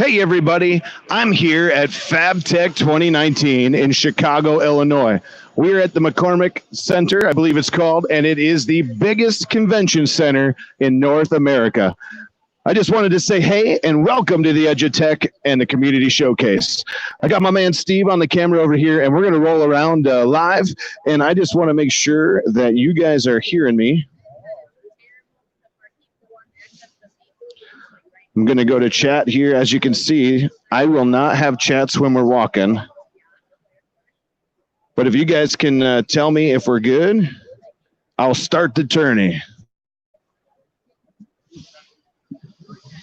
Hey everybody, I'm here at Fabtech 2019 in Chicago, Illinois. We're at the McCormick Center, I believe it's called, and it is the biggest convention center in North America. I just wanted to say hey and welcome to the Edge of Tech and the Community Showcase. I got my man Steve on the camera over here, and we're going to roll around live, and I just want to make sure that you guys are hearing me. I'm going to go to chat here. As you can see, I will not have chats when we're walking. But if you guys can tell me if we're good, I'll start the tourney.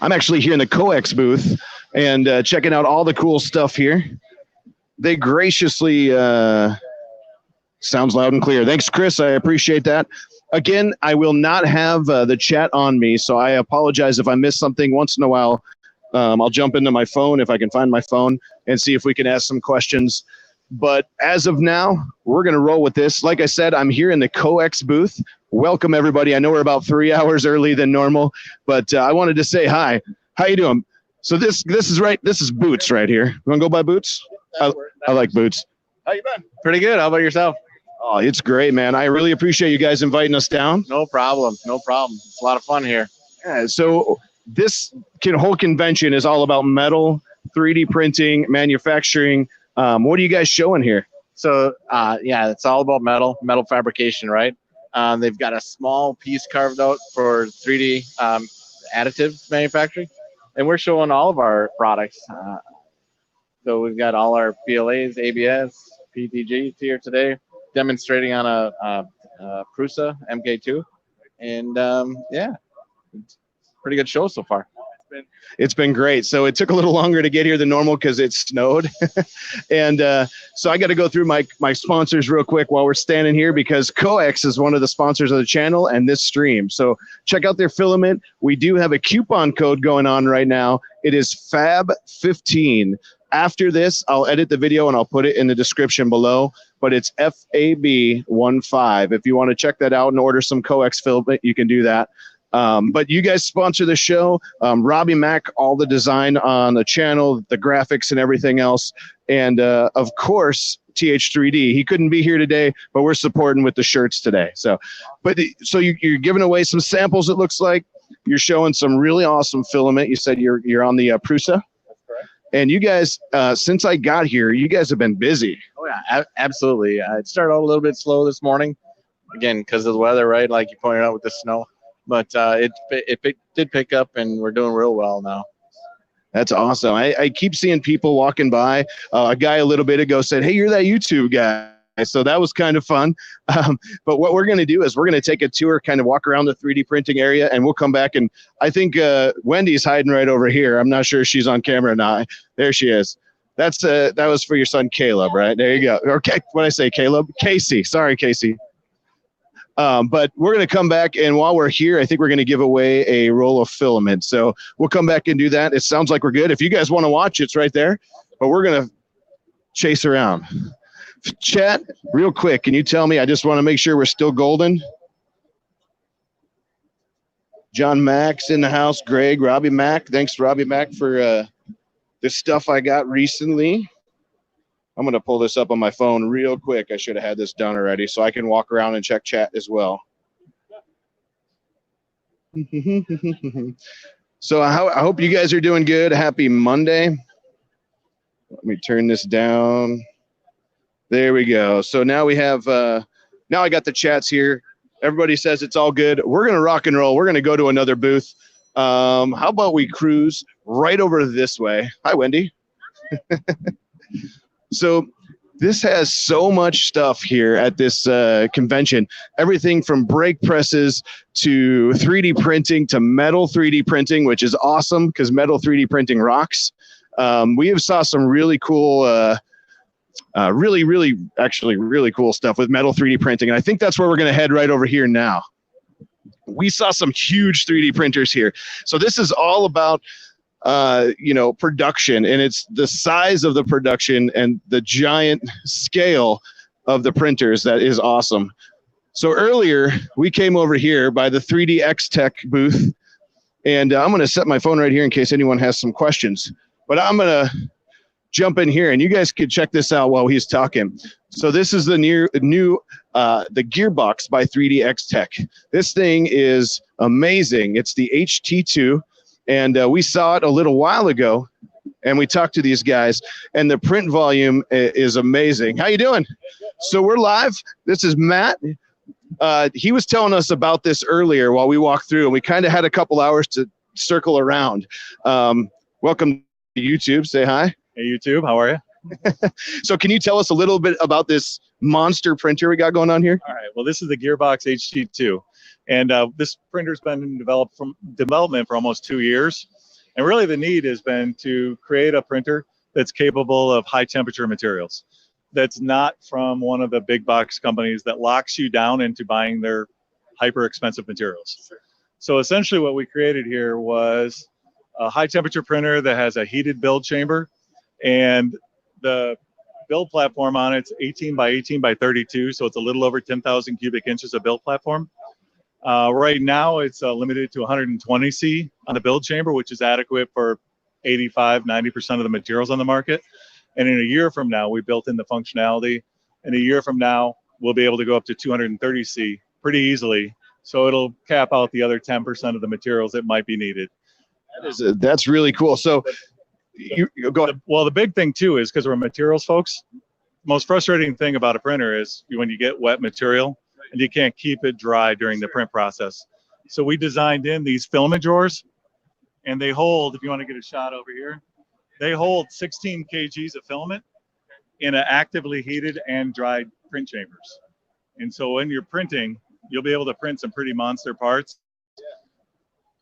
I'm actually here in the COEX booth and checking out all the cool stuff here. They graciously, sounds loud and clear. Thanks, Chris. I appreciate that. Again, I will not have the chat on me, so I apologize if I miss something. Once in a while, I'll jump into my phone if I can find my phone and see if we can ask some questions. But as of now, we're going to roll with this. Like I said, I'm here in the COEX booth. Welcome, everybody. I know we're about 3 hours early than normal, but I wanted to say hi. How you doing? So this is Boots right here. You want to go by Boots? I like Boots. How you been? Pretty good. How about yourself? Oh, it's great, man. I really appreciate you guys inviting us down. No problem. No problem. It's a lot of fun here. Yeah, so this whole convention is all about metal, 3D printing, manufacturing. What are you guys showing here? So, yeah, it's all about metal fabrication, right? They've got a small piece carved out for 3D additive manufacturing, and we're showing all of our products. So we've got all our PLAs, ABS, PTGs here today, demonstrating on a Prusa MK2, and yeah, it's a pretty good show so far. It's been great. So it took a little longer to get here than normal because it snowed. And so I got to go through my sponsors real quick while we're standing here, because COEX is one of the sponsors of the channel and this stream. So check out their Filament. We do have a coupon code going on right now. It is FAB15. After this, I'll edit the video and I'll put it in the description below, but it's FAB15. If you want to check that out and order some COEX Filament, you can do that. But you guys sponsor the show. Robbie Mack, all the design on the channel, the graphics and everything else. And of course, TH3D. He couldn't be here today, but we're supporting with the shirts today. So you're giving away some samples, it looks like. You're showing some really awesome filament. You said you're on the Prusa. That's correct. And you guys, since I got here, you guys have been busy. Oh, yeah, absolutely. It started out a little bit slow this morning, again, because of the weather, right? Like you pointed out with the snow. But it did pick up, and we're doing real well now. That's awesome. I keep seeing people walking by. A guy a little bit ago said, hey, you're that YouTube guy. So that was kind of fun. But what we're going to do is we're going to take a tour, kind of walk around the 3D printing area, and we'll come back. And I think Wendy's hiding right over here. I'm not sure if she's on camera or not. There she is. That was for your son, Caleb, right? There you go. Okay, what did I say, Caleb? Casey. Sorry, Casey. But we're going to come back, and while we're here, I think we're going to give away a roll of filament. So we'll come back and do that. It sounds like we're good. If you guys want to watch, it's right there. But we're going to chase around. Chat, real quick, can you tell me? I just want to make sure we're still golden. John Mack's in the house. Greg, Robbie Mack. Thanks, Robbie Mack, for this stuff I got recently. I'm going to pull this up on my phone real quick. I should have had this done already so I can walk around and check chat as well. So I hope you guys are doing good. Happy Monday. Let me turn this down. There we go. So now we have, now I got the chats here. Everybody says it's all good. We're going to rock and roll. We're going to go to another booth. How about we cruise right over this way? Hi, Wendy. So this has so much stuff here at this convention. Everything from brake presses to 3D printing to metal 3D printing, which is awesome because metal 3D printing rocks. We have saw some really cool, really cool stuff with metal 3D printing. And I think that's where we're going to head right over here now. We saw some huge 3D printers here. So this is all about production, and it's the size of the production and the giant scale of the printers that is awesome. So earlier we came over here by the 3D X Tech booth, and I'm going to set my phone right here in case anyone has some questions. But I'm gonna jump in here, and you guys can check this out while he's talking. So this is the new the Gearbox by 3D Tech. This thing is amazing. It's the HT2, and we saw it a little while ago, and we talked to these guys, and the print volume is amazing. How you doing? So we're live. This is Matt. He was telling us about this earlier while we walked through, and we kind of had a couple hours to circle around. Welcome to YouTube. Say hi. Hey, YouTube. How are you? So can you tell us a little bit about this monster printer we got going on here? All right. Well, this is the Gearbox HT2, and this printer's been in development for almost 2 years. And really the need has been to create a printer that's capable of high temperature materials. That's not from one of the big box companies that locks you down into buying their hyper expensive materials. Sure. So essentially what we created here was a high temperature printer that has a heated build chamber, and the build platform on it's 18 by 18 by 32, so it's a little over 10,000 cubic inches of build platform. Right now it's limited to 120C on the build chamber, which is adequate for 85–90% of the materials on the market. And in a year from now, we built in the functionality. In a year from now, we'll be able to go up to 230C pretty easily. So it'll cap out the other 10% of the materials that might be needed. That's really cool. So you go ahead. Well, the big thing too is because we're materials folks, most frustrating thing about a printer is when you get wet material and you can't keep it dry during the print process. So we designed in these filament drawers, and they hold, if you want to get a shot over here, they hold 16 kgs of filament in an actively heated and dried print chambers. And so when you're printing, you'll be able to print some pretty monster parts.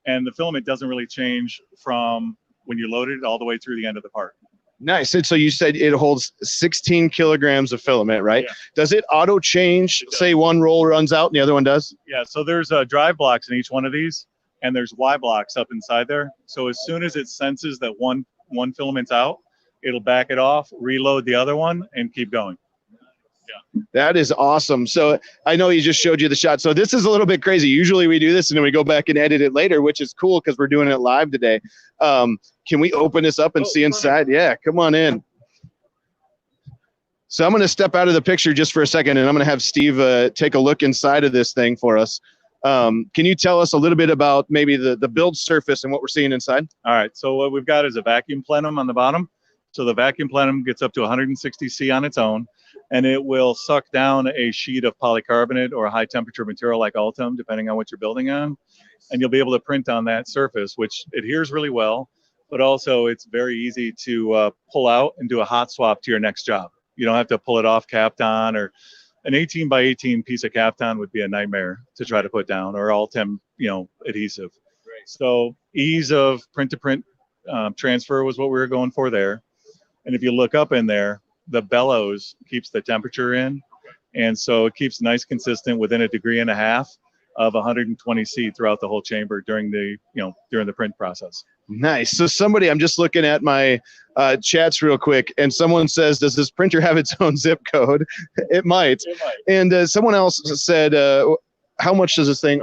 And the filament doesn't really change from when you load it all the way through the end of the part. Nice. And so you said it holds 16 kilograms of filament, right? Yeah. Does it auto change? Say one roll runs out and the other one does? Yeah. So there's drive blocks in each one of these, and there's Y blocks up inside there. So as soon as it senses that one filament's out, it'll back it off, reload the other one, and keep going. Yeah. That is awesome. So I know he just showed you the shot. So this is a little bit crazy. Usually we do this and then we go back and edit it later, which is cool because we're doing it live today. Can we open this up and see inside? Yeah, come on in. So I'm going to step out of the picture just for a second, and I'm going to have Steve take a look inside of this thing for us. Can you tell us a little bit about maybe the build surface and what we're seeing inside? All right. So what we've got is a vacuum plenum on the bottom. So the vacuum plenum gets up to 160C on its own, and it will suck down a sheet of polycarbonate or a high temperature material like Ultem, depending on what you're building on. And you'll be able to print on that surface, which adheres really well, but also it's very easy to pull out and do a hot swap to your next job. You don't have to pull it off Kapton, or an 18 by 18 piece of Kapton would be a nightmare to try to put down, or Ultem, adhesive. Right. So ease of print to print transfer was what we were going for there. And if you look up in there, the bellows keeps the temperature in. And so it keeps nice consistent within 1.5 degrees of 120C throughout the whole chamber during the print process. Nice. So I'm just looking at my chats real quick, and someone says, does this printer have its own zip code? It might. And someone else said, how much does this thing,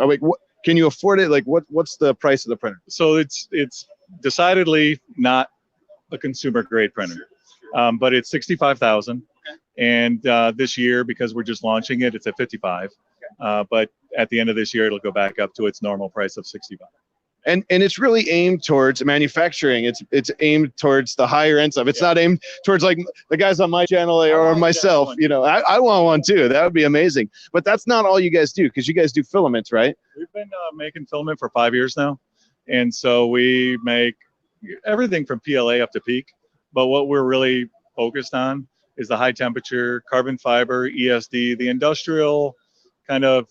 can you afford it? Like what's the price of the printer? So it's decidedly not a consumer grade printer, but it's $65,000. And this year, because we're just launching it, it's at $55,000. But at the end of this year, it'll go back up to its normal price of $65,000. And it's really aimed towards manufacturing. It's aimed towards the higher end stuff. It's not aimed towards like the guys on my channel or myself. I want one too. That would be amazing. But that's not all you guys do, because you guys do filaments, right? We've been making filament for 5 years now. And so we make everything from PLA up to PEEK. But what we're really focused on is the high temperature, carbon fiber, ESD, the industrial kind of,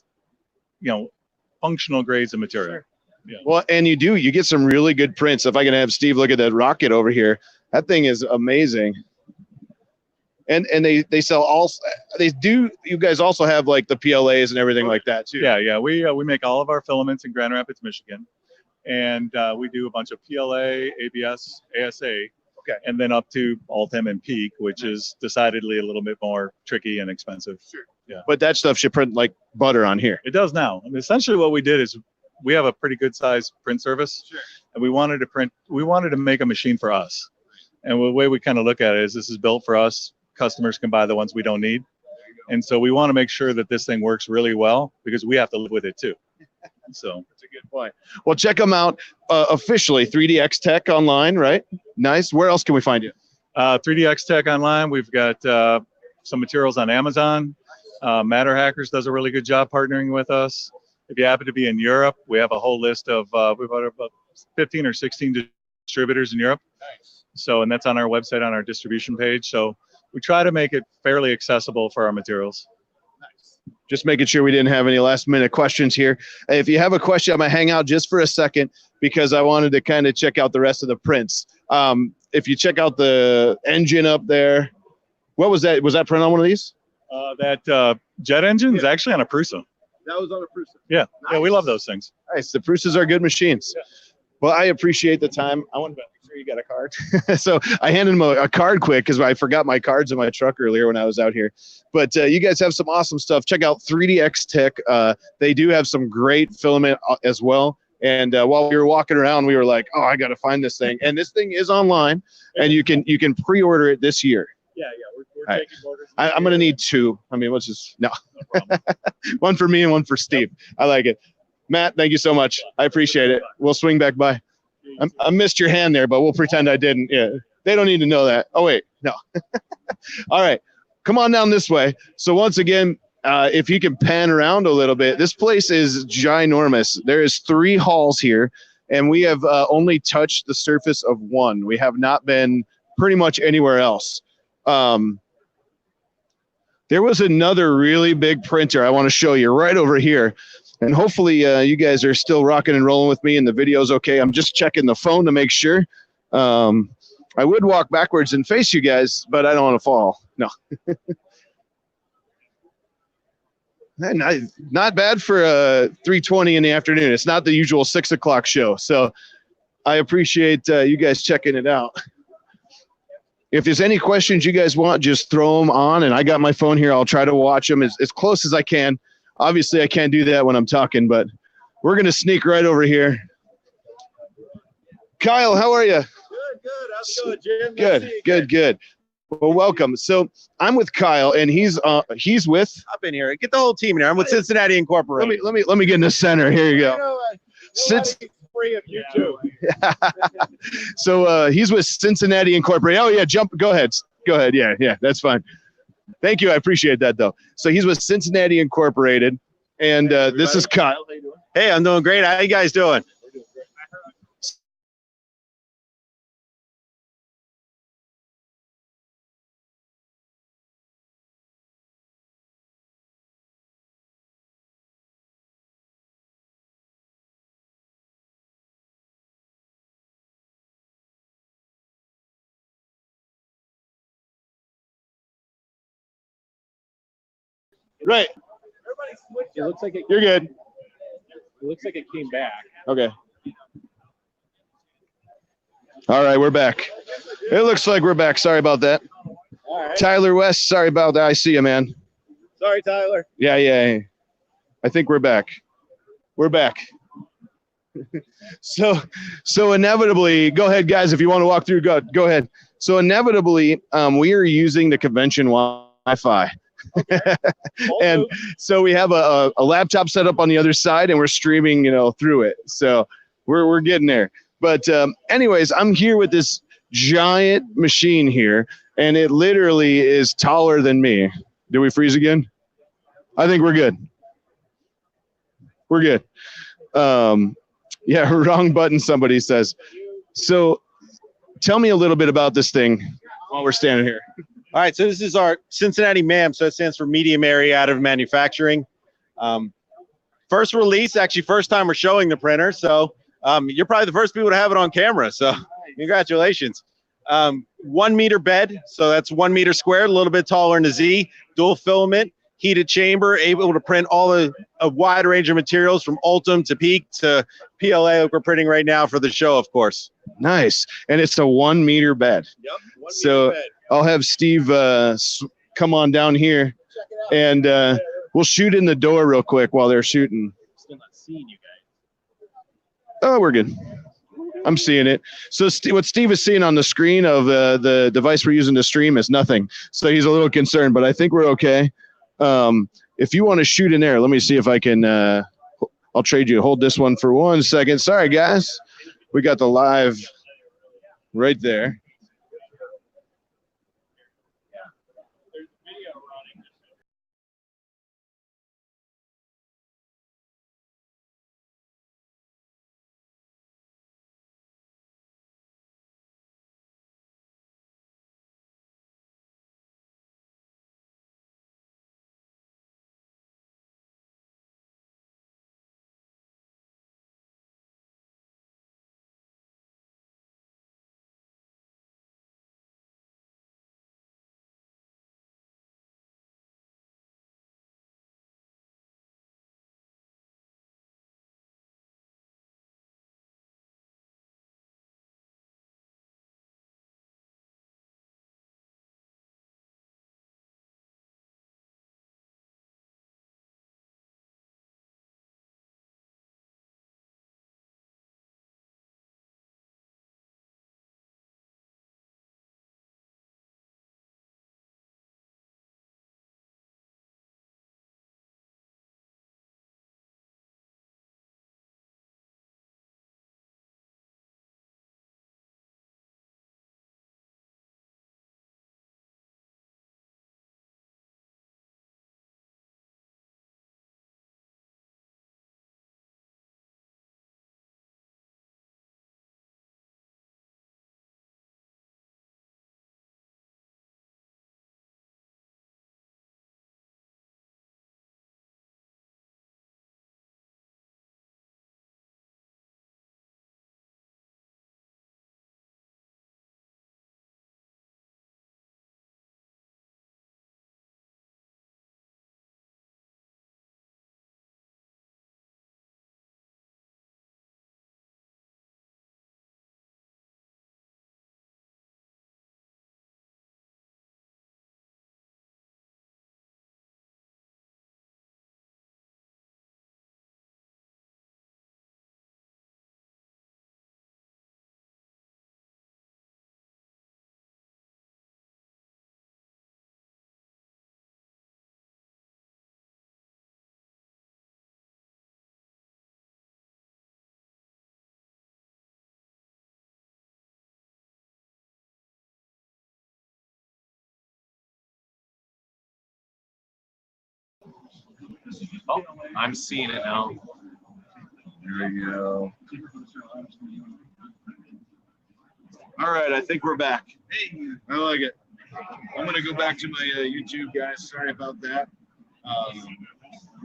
functional grades of material. Sure. Yeah. Well, and you get some really good prints. If I can have Steve look at that rocket over here, that thing is amazing. And they sell you guys also have like the PLAs and everything like that too. Yeah. We make all of our filaments in Grand Rapids, Michigan. And we do a bunch of PLA, ABS, ASA, and then up to Ultem and PEEK, which is decidedly a little bit more tricky and expensive. Sure. Yeah. But that stuff should print like butter on here. It does now. I mean, essentially what we did is we have a pretty good size print service. Sure. And we wanted to make a machine for us. And the way we kind of look at it is this is built for us. Customers can buy the ones we don't need. And so we want to make sure that this thing works really well because we have to live with it too. So that's a good point. Well, check them out officially, 3DX Tech online, right? Nice. Where else can we find you? 3DX Tech online. We've got some materials on Amazon. Matter Hackers does a really good job partnering with us. If you happen to be in Europe, we have a whole list of we've got about 15 or 16 distributors in Europe. Nice. So, and that's on our website on our distribution page. So we try to make it fairly accessible for our materials. Nice. Just making sure we didn't have any last minute questions here. If you have a question, I'm gonna hang out just for a second because I wanted to kind of check out the rest of the prints. If you check out the engine up there, what was that? Was that print on one of these? That jet engine is actually on a Prusa. That was on a Prusa. Yeah, nice. Yeah, we love those things. Nice. The Prusas are good machines. Yeah. Well, I appreciate the time. I wanted to make sure you got a card. So I handed him a card quick because I forgot my cards in my truck earlier when I was out here. But you guys have some awesome stuff. Check out 3DX Tech. They do have some great filament as well. And while we were walking around, we were like, "Oh, I got to find this thing." And this thing is online, and you can pre-order it this year. Yeah, we're right. taking orders. I'm gonna need two. I mean, let's just no one for me and one for Steve. I like it. Matt, thank you so much. I appreciate it. We'll swing back by. I missed your hand there, but we'll pretend I didn't. Yeah, they don't need to know that. Oh wait, no. All right, come on down this way. So once again, if you can pan around a little bit, this place is ginormous. There is 3 halls here, and we have only touched the surface of one. We have not been pretty much anywhere else. There was another really big printer I want to show you right over here. And hopefully you guys are still rocking and rolling with me and the video's okay. I'm just checking the phone to make sure. I would walk backwards and face you guys, but I don't want to fall. No. Not bad for 3:20 in the afternoon. It's not the usual 6 o'clock show. So I appreciate you guys checking it out. If there's any questions you guys want, just throw them on. And I got my phone here. I'll try to watch them as close as I can. Obviously, I can't do that when I'm talking, but we're going to sneak right over here. Kyle, how are you? Good. How's it going, Jim? Good. Well, welcome. So I'm with Kyle, and he's with. Up in here. Get the whole team in here. I'm with Cincinnati Incorporated. Let me get in the center. Here you go. Free of you too. So he's with Cincinnati Incorporated. Oh yeah, Go ahead. Yeah, that's fine. Thank you. I appreciate that though. So he's with Cincinnati Incorporated, and this is Kyle. How you doing? Hey, I'm doing great. How you guys doing? Right. It looks like You're good. It looks like it came back. Okay. All right, we're back. It looks like we're back. Sorry about that. All right. Tyler West, sorry about that. I see you, man. Sorry, Tyler. Yeah. I think we're back. We're back. So inevitably, go ahead, guys. If you want to walk through, go ahead. So inevitably, we are using the convention Wi-Fi. And so we have a laptop set up on the other side, and we're streaming, through it. So we're getting there. But anyways, I'm here with this giant machine here, and it literally is taller than me. Did we freeze again? I think we're good. We're good. Yeah, wrong button, somebody says. So tell me a little bit about this thing while we're standing here. All right, so this is our Cincinnati MAM, so it stands for Medium Area Additive Manufacturing. First release, actually first time we're showing the printer, so you're probably the first people to have it on camera, so congratulations. 1 meter bed, so that's 1 meter squared, a little bit taller in the Z, dual filament, heated chamber, able to print all a wide range of materials from Ultim to Peak to PLA like we're printing right now for the show, of course. Nice, and it's a 1 meter bed. Yep, 1 so meter bed. I'll have Steve come on down here, and we'll shoot in the door real quick while they're shooting. Still not seeing you guys. Oh, we're good. I'm seeing it. So what Steve is seeing on the screen of the device we're using to stream is nothing. So he's a little concerned, but I think we're okay. If you want to shoot in there, let me see if I can. I'll trade you. Hold this one for 1 second. Sorry, guys. We got the live right there. Oh, I'm seeing it now. There we go. All right, I think we're back. Hey, I like it. I'm gonna go back to my YouTube, guys. Sorry about that.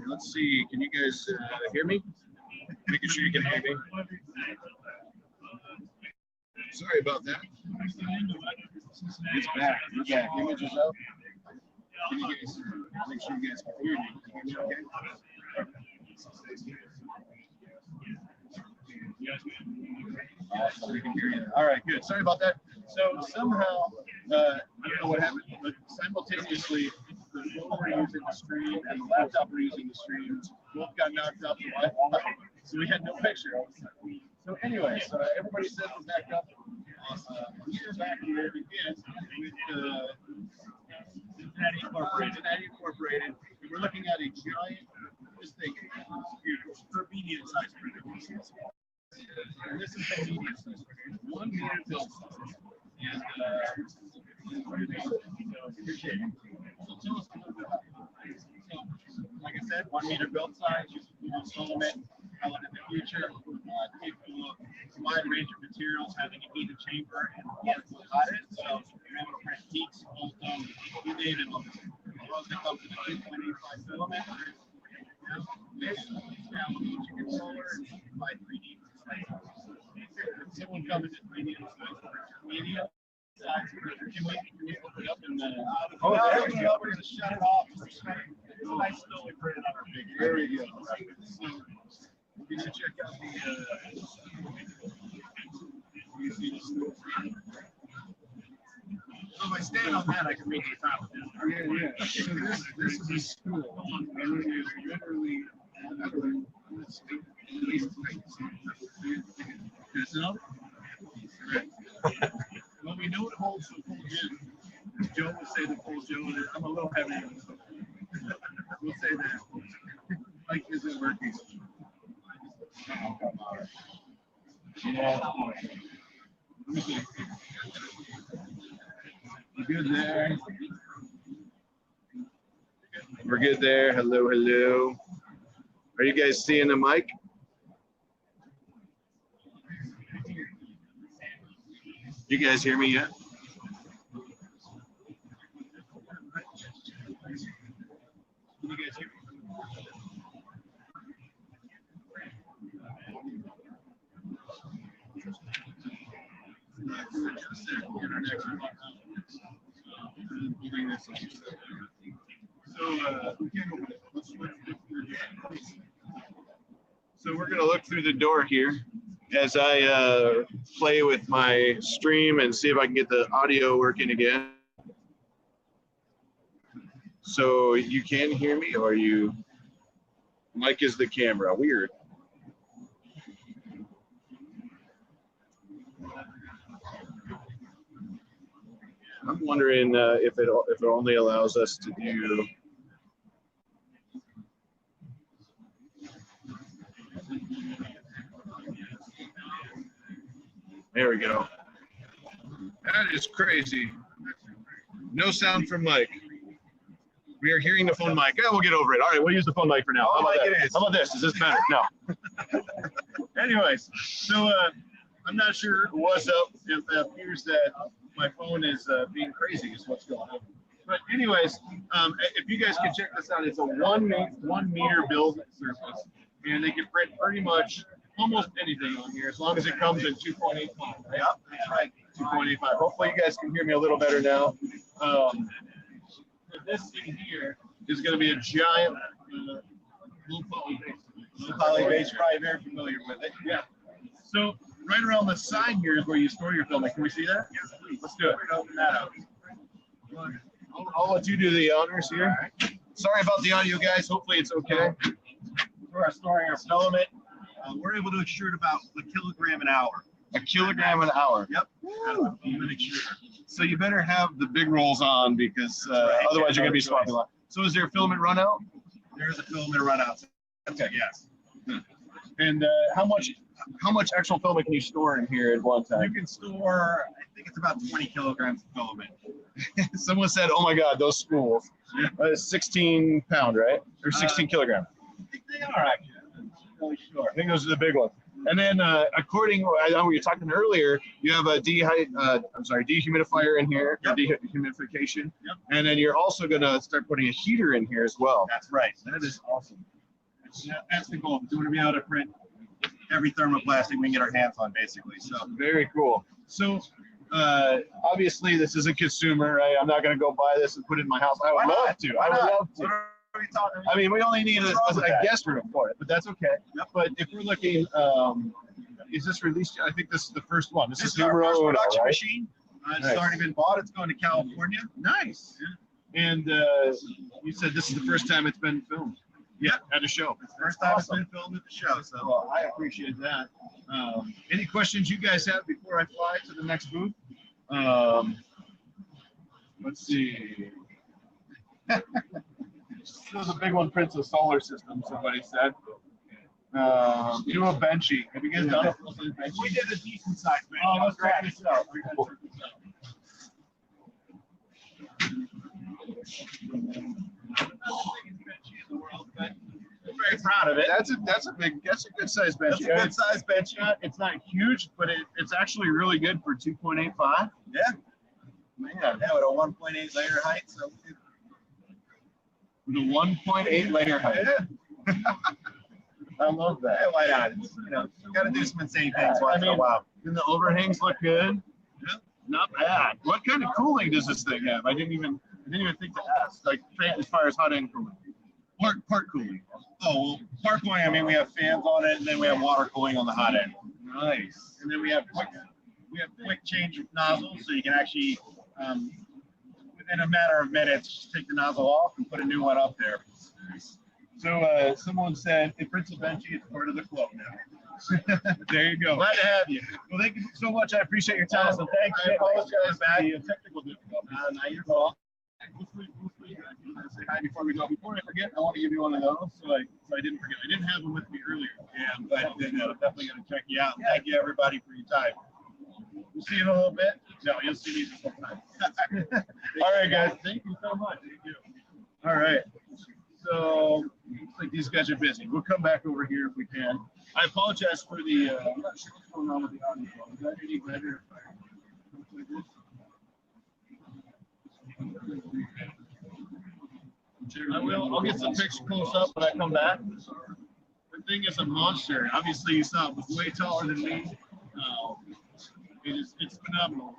Let's see. Can you guys hear me? Making sure you can hear me. Sorry about that. It's back. We're back. Images up. Can you guys make sure you guys can hear me? Okay. Awesome. We can hear you. All right, good. Sorry about that. So somehow, I don't know what happened, but simultaneously, the phone we're using to stream and the laptop we're using to stream both got knocked off the Wi-Fi, so we had no picture all of a sudden. So anyways, everybody says we're back up. We're back here again with Cincinnati Incorporated. And we're looking at a giant, this thing, for medium-sized printer. And this is the medium-sized printer. 1 meter build size. And appreciate it. So tell us a little bit about it. So, like I said, 1 meter build size, Filament, in the future, capable of a wide range of materials, having a heated chamber and mechanical hot. So you're able to print peaks, bolt-on, you name it. As long as it comes in a 2.85 filament, you can solar and simplify 3D. It will come in 3D medium size. Can we open it up and we're going to shut it off. It's nice slowly printed on our big. There we go. So we're going to check out the you see the scope. So if I stand on that, I can reach the top of it. Yeah. So this is a school, and it is literally this enough? Well, we know it holds the full gin. Joe will say the full Joe. I'm a little heavy. We'll say that. Mike isn't working. Yeah. Let me see. You good there? We're good there. Hello, hello. Are you guys seeing the mic? You guys hear me yet? Can you guys hear me? So we're gonna look through the door here as I play with my stream and see if I can get the audio working again. So you can hear me, or you? Mike is the camera. Weird. I'm wondering if it only allows us to do. There we go. That is crazy. No sound from Mike. We are hearing the phone mic. Yeah, we'll get over it. All right, we'll use the phone mic for now. How about that? How about this? Is this better? No. Anyways, so I'm not sure what's up. It appears that my phone is being crazy is what's going on. But anyways, if you guys can check this out, it's a 1 meter build surface, and they can print pretty much almost anything on here as long as it comes in 2.85. Right? Yep, that's right. 2.85. Hopefully you guys can hear me a little better now. This thing here is going to be a giant low poly base. Low poly base, probably very familiar with it. Yeah. So right around the side here is where you store your filament. Can we see that? Yes, please. Let's do it. Open that up. I'll let you do the honors here. Sorry about the audio, guys. Hopefully it's okay. We're storing our filament. We're able to extrude about a kilogram an hour. A kilogram an hour. Yep. Out of a filament extruder. So you better have the big rolls on because otherwise you're going to be swapping a lot. So is there a filament run out? There is a filament run out. Okay. Yes. And how much actual filament can you store in here at one time? You can store, I think it's about 20 kilograms of filament. Someone said, "Oh my God, those spools." 16 pound, right? Or 16 kilogram. I think they are actually. I'm not really sure. I think those are the big ones. And then, according, I know we were talking earlier, you have a dehumidifier in here, Yep. dehumidification. Yep. And then you're also going to start putting a heater in here as well. That's right. That is awesome. That's the goal. We want to be able to print every thermoplastic we can get our hands on, basically. So Very cool. So, obviously, this is a consumer, right? I'm not going to go buy this and put it in my house. I would love to. I would love to. What are we talking about? I mean, we only need a guest room for it, but that's okay. Yep. But if we're looking, is this released? I think this is the first one. This is our first production right? machine. It's Nice. already been bought. It's going to California. Nice. And you said this is the first time it's been filmed. Yeah. At a show. It's the first time it's been filmed at the show. So Well, I appreciate that. Any questions you guys have before I fly to the next booth? Let's see. So the big one prints a solar system, somebody said. Do a benchy. Have you guys done a full size benchy? we did a decent sized bench. Oh, let's check this out. I'm very proud of it. That's a good size benchy. That's a good sized bench. It's not huge, but it's actually really good for 2.85. Yeah. Man, Yeah, with a 1.8 layer height. So with a 1.8 layer height. yeah. I love that. Yeah, why not? You know, you got to do some insane things once in a while. And the overhangs look good. Yeah. Not bad. What kind of cooling does this thing have? I didn't even think to ask. Like as far as hot end cooling. Part cooling. Oh, well, part cooling, I mean, we have fans on it, and then we have water cooling on the hot end. Nice. And then we have quick change of nozzles, so you can actually, within a matter of minutes, just take the nozzle off and put a new one up there. So someone said it prints a benchy. It's part of the club now. There you go. Glad to have you. Well, thank you so much. I appreciate your time. So thanks. I apologize for the technical difficulties. Now you're welcome. Say hi before we go. Before I forget, I want to give you one of those, so I didn't forget. I didn't have them with me earlier. Yeah, I'm glad you did. Definitely going to check you out. Thank you, everybody, for your time. We'll see you in a little bit. No, you'll see me sometime. All right, guys. Thank you so much. Thank you. All right. So looks like these guys are busy. We'll come back over here if we can. I apologize for the. I'm not sure what's going on with the audio. Is that any better? I will. I'll get some pictures close up when I come back. The thing is a monster. Obviously, you saw it was way taller than me. It's phenomenal.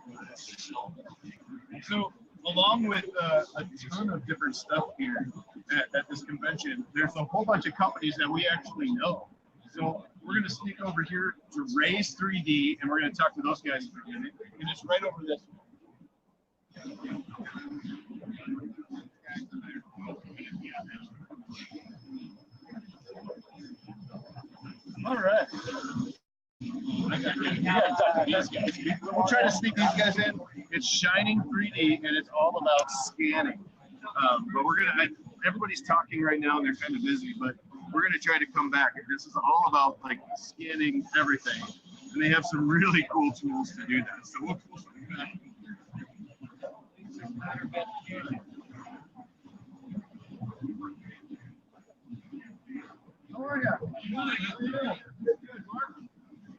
So, along with a ton of different stuff here at this convention, there's a whole bunch of companies that we actually know. So we're going to sneak over here to Raise 3D, and we're going to talk to those guys for a minute. And it's right over this way. All right. We'll try to sneak these guys in. It's Shining 3D, and it's all about scanning. But we're gonna. Everybody's talking right now, and they're kind of busy. But we're gonna try to come back. This is all about like scanning everything, and they have some really cool tools to do that. So we'll come back. How are you?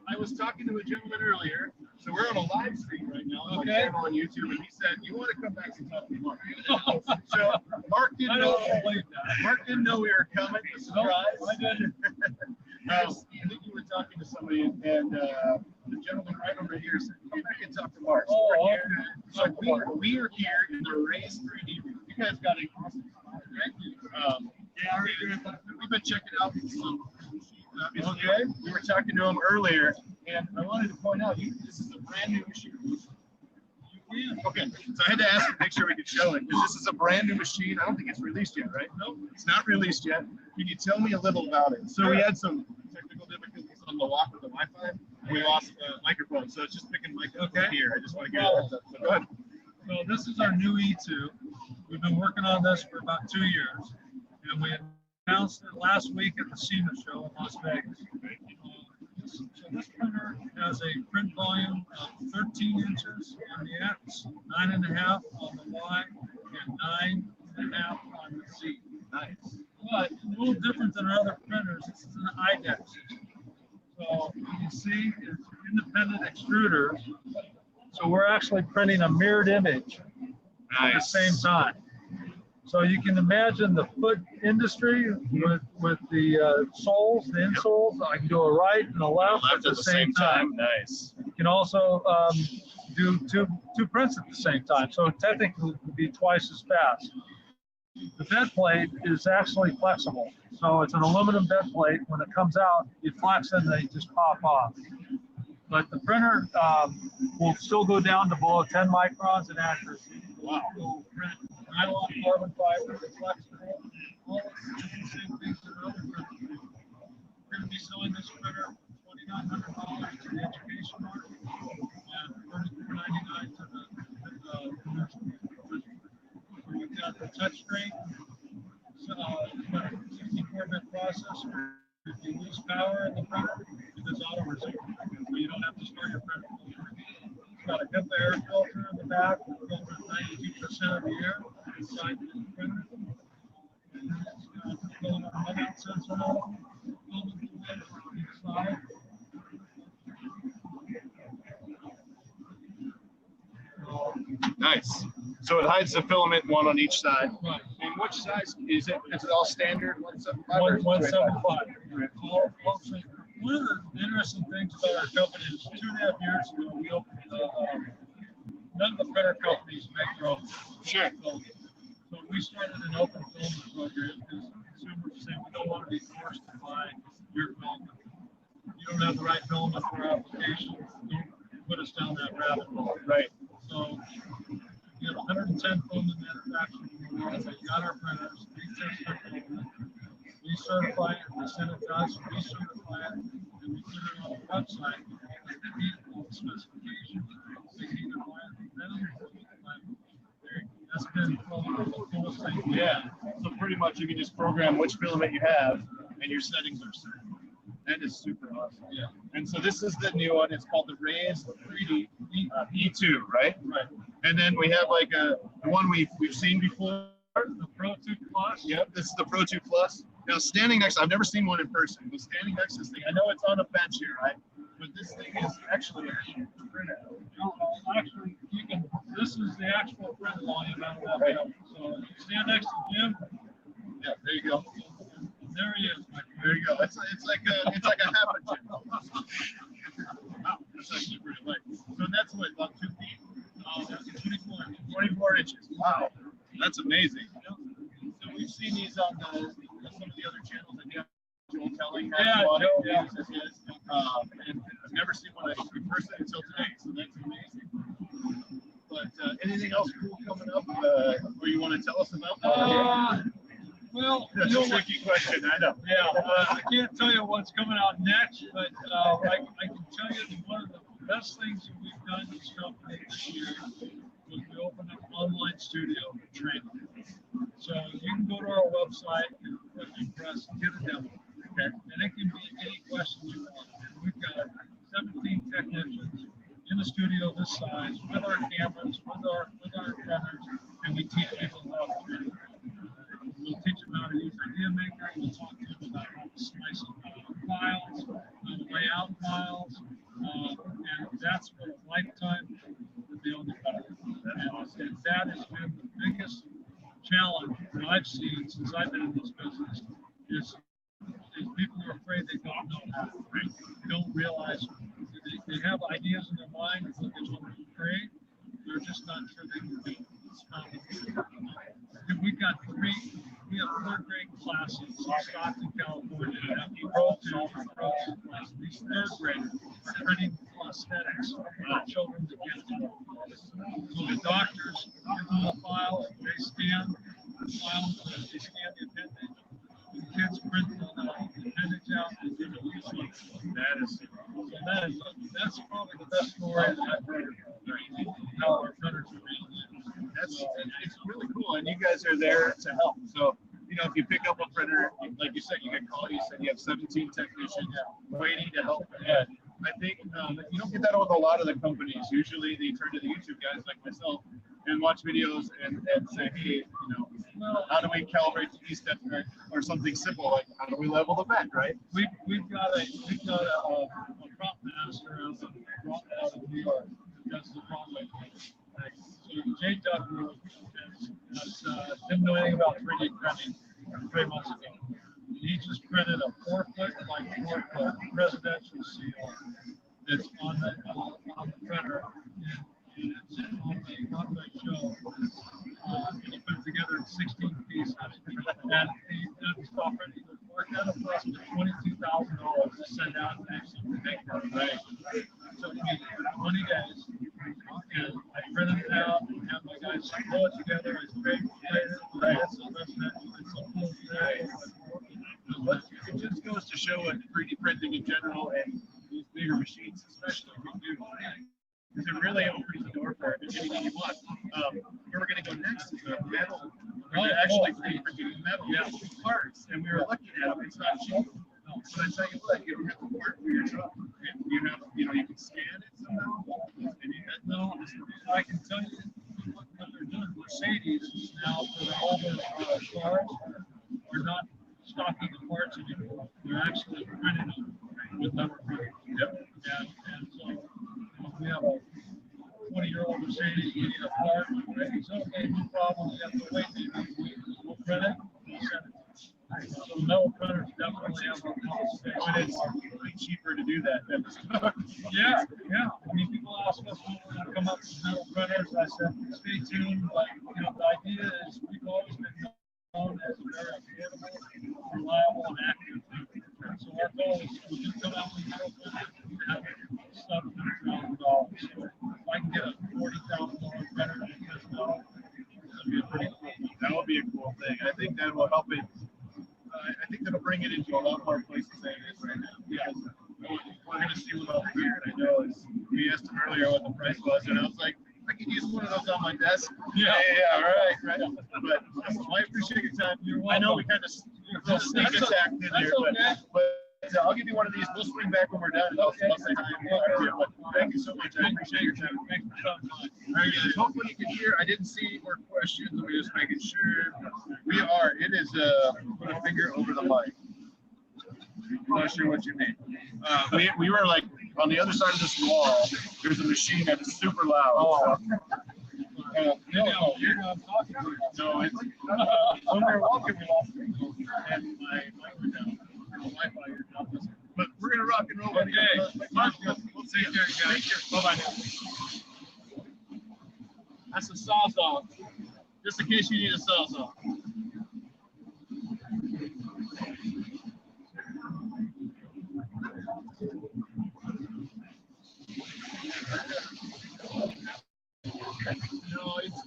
I was talking to a gentleman earlier, so we're on a live stream right now on my channel on YouTube, and he said, "You want to come back and talk to Mark?" So Mark didn't know we were coming. A surprise. I think you were talking to somebody, and the gentleman right over here said, "Come back and talk to Mark." So we're here. So we are here in the Raise 3D booth. You guys got an awesome spot, right? Yeah, we've been checking out some. Okay, we were talking to him earlier, and I wanted to point out, this is a brand new machine. Okay, so I had to ask to make sure we could show it, because this is a brand new machine. I don't think it's released yet, right? No, it's not released yet. Can you tell me a little about it? So we had some technical difficulties on the walk with the Wi-Fi. We lost the microphone, so it's just picking mic up here. I just want to get it. So go ahead. So this is our new E2. We've been working on this for about 2 years, and we announced it last week at the SEMA show in Las Vegas. So this printer has a print volume of 13 inches on the X, 9.5 on the Y, and 9.5 on the Z. Nice. But a little different than our other printers, this is an IDEX system. So you can see it's independent extruders. So we're actually printing a mirrored image at the same time. So you can imagine the foot industry with the soles, the insoles. I can do a right and a left at the same time. Nice. You can also do two prints at the same time. So technically it would be twice as fast. The bed plate is actually flexible. So it's an aluminum bed plate. When it comes out, you flex and they just pop off. But the printer will still go down to below 10 microns in accuracy. Wow. We'll print nylon, carbon fiber, flexible, all the same things that other printers do. We're going to be selling this printer $2,900 to the education market and $34.99 to the commercial market. We've got the touchscreen, 64-bit processor. If you lose power in the printer, it's auto resume. So you don't have to start your printer. It's got a HEPA air filter in the back that filters 92% of the air inside the printer. And it's got a runout sensor on inside. Nice. So it hides the filament one on each side. Right. And which size is it? Is it all standard 175? 175. One of the interesting things about our company is 2.5 years ago we opened none of the printer companies make their own. Sure. So we started an open filament program because consumers say we don't want to be forced to buy your filament. You don't have the right filament for our application. Don't put us down that rabbit hole. Right. So we have 110 filament manufacturers in the world. They got our printers. We test their filament. We we certify it, they send it to us, we certify it, and we put it on the website. They meet all the specifications. They can either buy it from them or we can buy it from them. That's been probably the coolest thing. Yeah. So pretty much you can just program which filament you have, and your settings are set. That is super awesome. Yeah. And so this is the new one. It's called the Raise 3D E2, right? Right. And then we have like the one we've seen before. The Pro 2 Plus. Yep, this is the Pro 2 Plus. Now standing next, I've never seen one in person, but standing next to this thing, I know it's on a bench here, right? But this thing is actually a printout. Actually, you can. This is the actual print volume out of that film. So you stand next to Jim. Yeah, there you go. There he is. There you go. It's like a half a gym. Wow, that's actually pretty light. So that's what, about 2 feet? That's 24 inches. 24 inches. Wow, that's amazing. So we've seen these on some of the other channels that you have. Joel Telling has one. Yeah. Uses his. And I've never seen one in person until today, so that's amazing. But anything else cool coming up, or you want to tell us about? Well, That's a tricky question, I know. Yeah, I can't tell you what's coming out next, but I can tell you that one of the best things that we've done in this company this year was we opened an online studio for training. So you can go to our website and press get a demo. Okay. And it can be any question you want. And we've got 17 technicians in the studio this size with our cameras, with our printers, and we teach people how to print. We'll teach them how to use Idea Maker. We'll talk to them about how to slice files, how to lay out files, and that's for a lifetime to be on the cutter. And that has been the biggest challenge that I've seen since I've been in this business is people are afraid they don't know how to print. They don't realize they have ideas in their mind of what they want to create. They're just not sure they can do it. We've got we have 3rd grade classes in Stockton, California. That have Pro 2 and Pro 2 classes. These 3rd graders are printing prosthetics for children that can't do it. So the doctors give them the files, they scan the files, they scan the appendage. The kids print the appendage out and give it to you. That is That's probably the best story that I've heard of how our printers are being used. It's really cool, and you guys are there to help. So, if you pick up a printer, like you said, you get called. You said you have 17 technicians waiting to help. And I think you don't get that with a lot of the companies. Usually, they turn to the YouTube guys like myself and watch videos and say, hey, how do we calibrate the E-step or something simple like how do we level the vent, right? We've got a prop master out of New York who does the prop making. So JW didn't know anything about 3D printing 3 months ago. He just printed a 4-foot by 4-foot residential seal that's on the printer. And it's on the show. And he put it together in 16 pieces. And he did stuff and he worked out a price of $22,000 to send out and actually make that. Right. So it took 20 days. And I printed it out and had my guys pull it together. It's great. It's a residential. It's a full day. It just goes to show what 3D printing in general and these bigger machines, especially can do. Because it really opens the door for anything you want. Where we're going to go next is a metal. We're actually 3D printing metal parts, and we were looking at them. It's not cheap. But I tell you what, you don't have to work for your truck. And you have, you can scan it somehow. And I can tell you what they're doing. Mercedes now for all the cars are not stocking the parts anymore. They're actually printing them with metal printing. Yep. And so we have a 20-year-old Mercedes getting a part. It's okay, no problem. You have to wait maybe. We'll print it. We'll send it. So metal printers definitely have a cost. But it's way cheaper to do that than the stock. Yeah. I mean, people ask us when we're going to come up with metal printers. I said, stay tuned. But the idea is we've always been known as very affordable, reliable, and accurate. So our goal is we can come out with metal printers and have $700,000. So if I can get a $40,000 printer that does metal, that'd be a pretty cool thing. That would be a cool thing. I think that will help it. I think that'll bring to a lot more places than it is right now. Because we're going to see what over here. And I know we asked him earlier what the price was, and I was like, I could use one of those on my desk. Yeah, right. But I appreciate your time. I know we kind of sneak attacked in here, but I'll give you one of these. We'll swing back when we're done. I'll say hi. But thank you so much. I appreciate your time. Thanks for coming on. All right, guys. Hopefully you can hear. I didn't see more questions. Let me just making sure. We are. It is put a finger over the mic. I'm not sure what you mean. We were like on the other side of this wall. There's a machine that is super loud. Oh. No, you're not talking. No, it's when we were walking, we lost it, and my mic went down. Wi-Fi or nothing. But we're gonna rock and roll. Okay. We'll see you guys. Bye bye. That's a sawzall. Just in case you need a sawzall. No, it's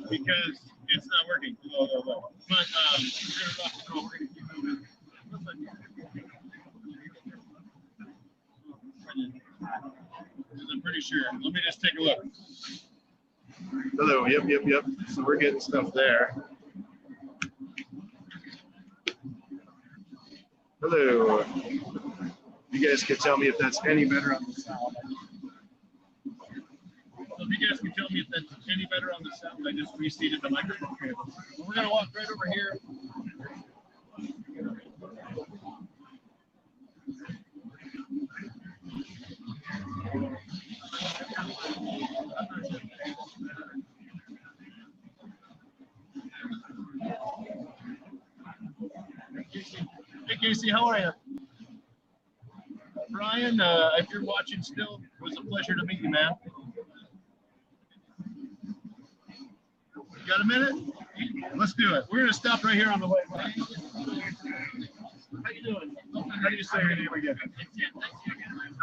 because it's not working. But we're gonna rock and roll. We're gonna keep moving. I'm pretty sure. Let me just take a look. Hello. Yep. So we're getting stuff there. Hello. You guys can tell me if that's any better on the sound. So if you guys can tell me if that's any better on the sound, I just reseated the microphone cable. We're going to walk right over here. Hey, Casey, how are you? Brian, if you're watching still, it was a pleasure to meet you, man. You got a minute? Let's do it. We're going to stop right here on the way. How you doing? How do you say your name again?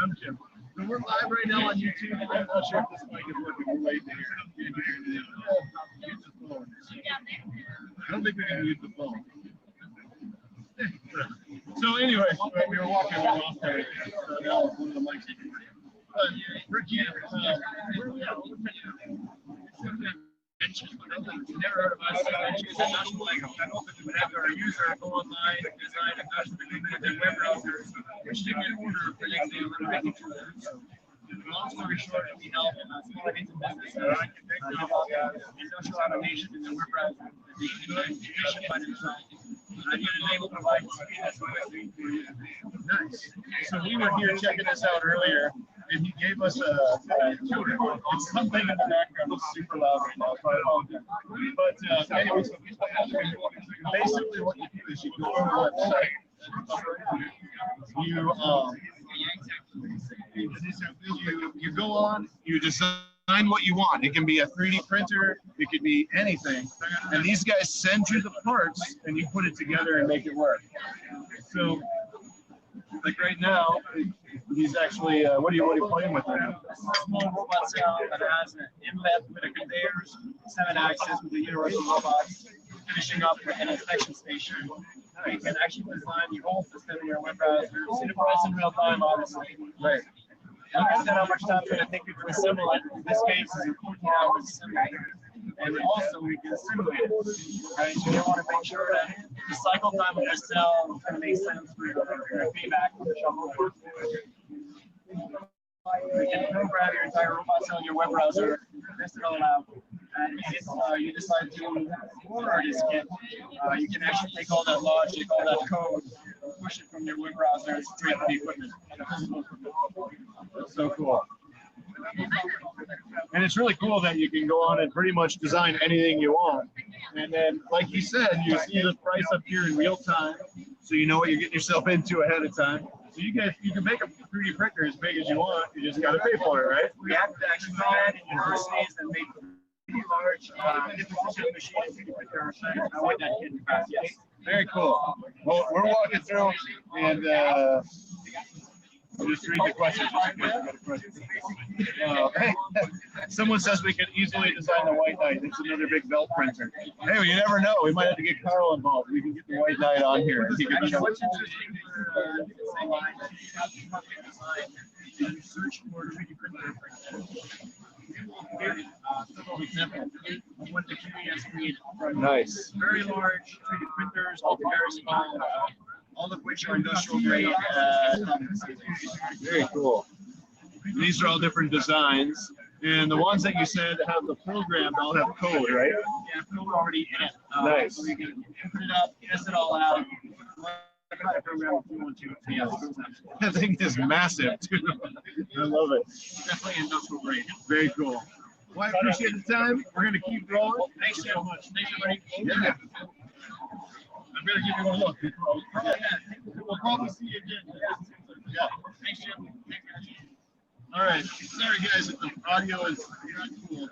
I'm Jim. So we're live right now on YouTube. I'm not sure if this mic is working. We're waiting here. Use the phone. I don't think we can use the phone. So anyway, we were walking along there. So now one of the mics. Rick, where are we at? Never heard of us. Our user go online, design a custom agreement with their web browsers, which they can order for next day. Long story short, we help small and medium businesses industrial automation in their web browser. They can do it nationwide design. I get a name provide Nice. So we were here checking this out earlier, and he gave us a tutor. It's something in the background that's super loud right now, so I apologize. But anyways, basically what you do is you go on the website, you go on, you design what you want. It can be a 3D printer, it could be anything. And these guys send you the parts and you put it together and make it work. So, like right now, he's actually, what are you playing with right now? A small robot cell that has an inlet with a conveyors, 7-axis with the universal robots, finishing up an inspection station. You can actually design the whole system in your web browser, see the price in real time, obviously. Right. You understand how much time it's going to take you to assemble it. In this case, it's 14 hours assembly. And also, we can simulate it. Right? So you want to make sure that the cycle time of your cell is going to make sense for your feedback from the shop floor. You can program your entire robot cell in your web browser, test it all out. And if you decide to order this kit, you can actually take all that logic, all that code, push it from your web browser straight to the equipment. That's so cool. And it's really cool that you can go on and pretty much design anything you want. And then, like you said, you see the price up here in real time, so you know what you're getting yourself into ahead of time. So you guys, you can make a 3D printer as big as you want. You just got to pay for it, right? We have to actually go ahead in universities and make large different machines with that kit capacity. Yes. Very cool. Well, we're walking through, and I'll just read the questions. Someone says we could easily design the White Knight. It's another big belt printer. Hey, well, you never know. We might have to get Carl involved. We can get the White Knight on here. He can show it. Search for 3D printer. Several examples of what the community has created. Nice. Very large 3D printers, all to very small, all of which are industrial grade. Very cool. These are all different designs. And the ones that you said have the program all have code, right? Yeah, code already in it. Nice. So you can print it up, test it all out. Program if you want to. Yeah, That thing is massive, too. I love it. definitely industrial grade. Very cool. Well, I appreciate the time. We're going to keep rolling. Thanks so much. Thanks, everybody. Yeah. I better give you one look. We'll probably see you again. Yeah. Thanks, Jim. All right. Sorry, guys, if the audio is not cool.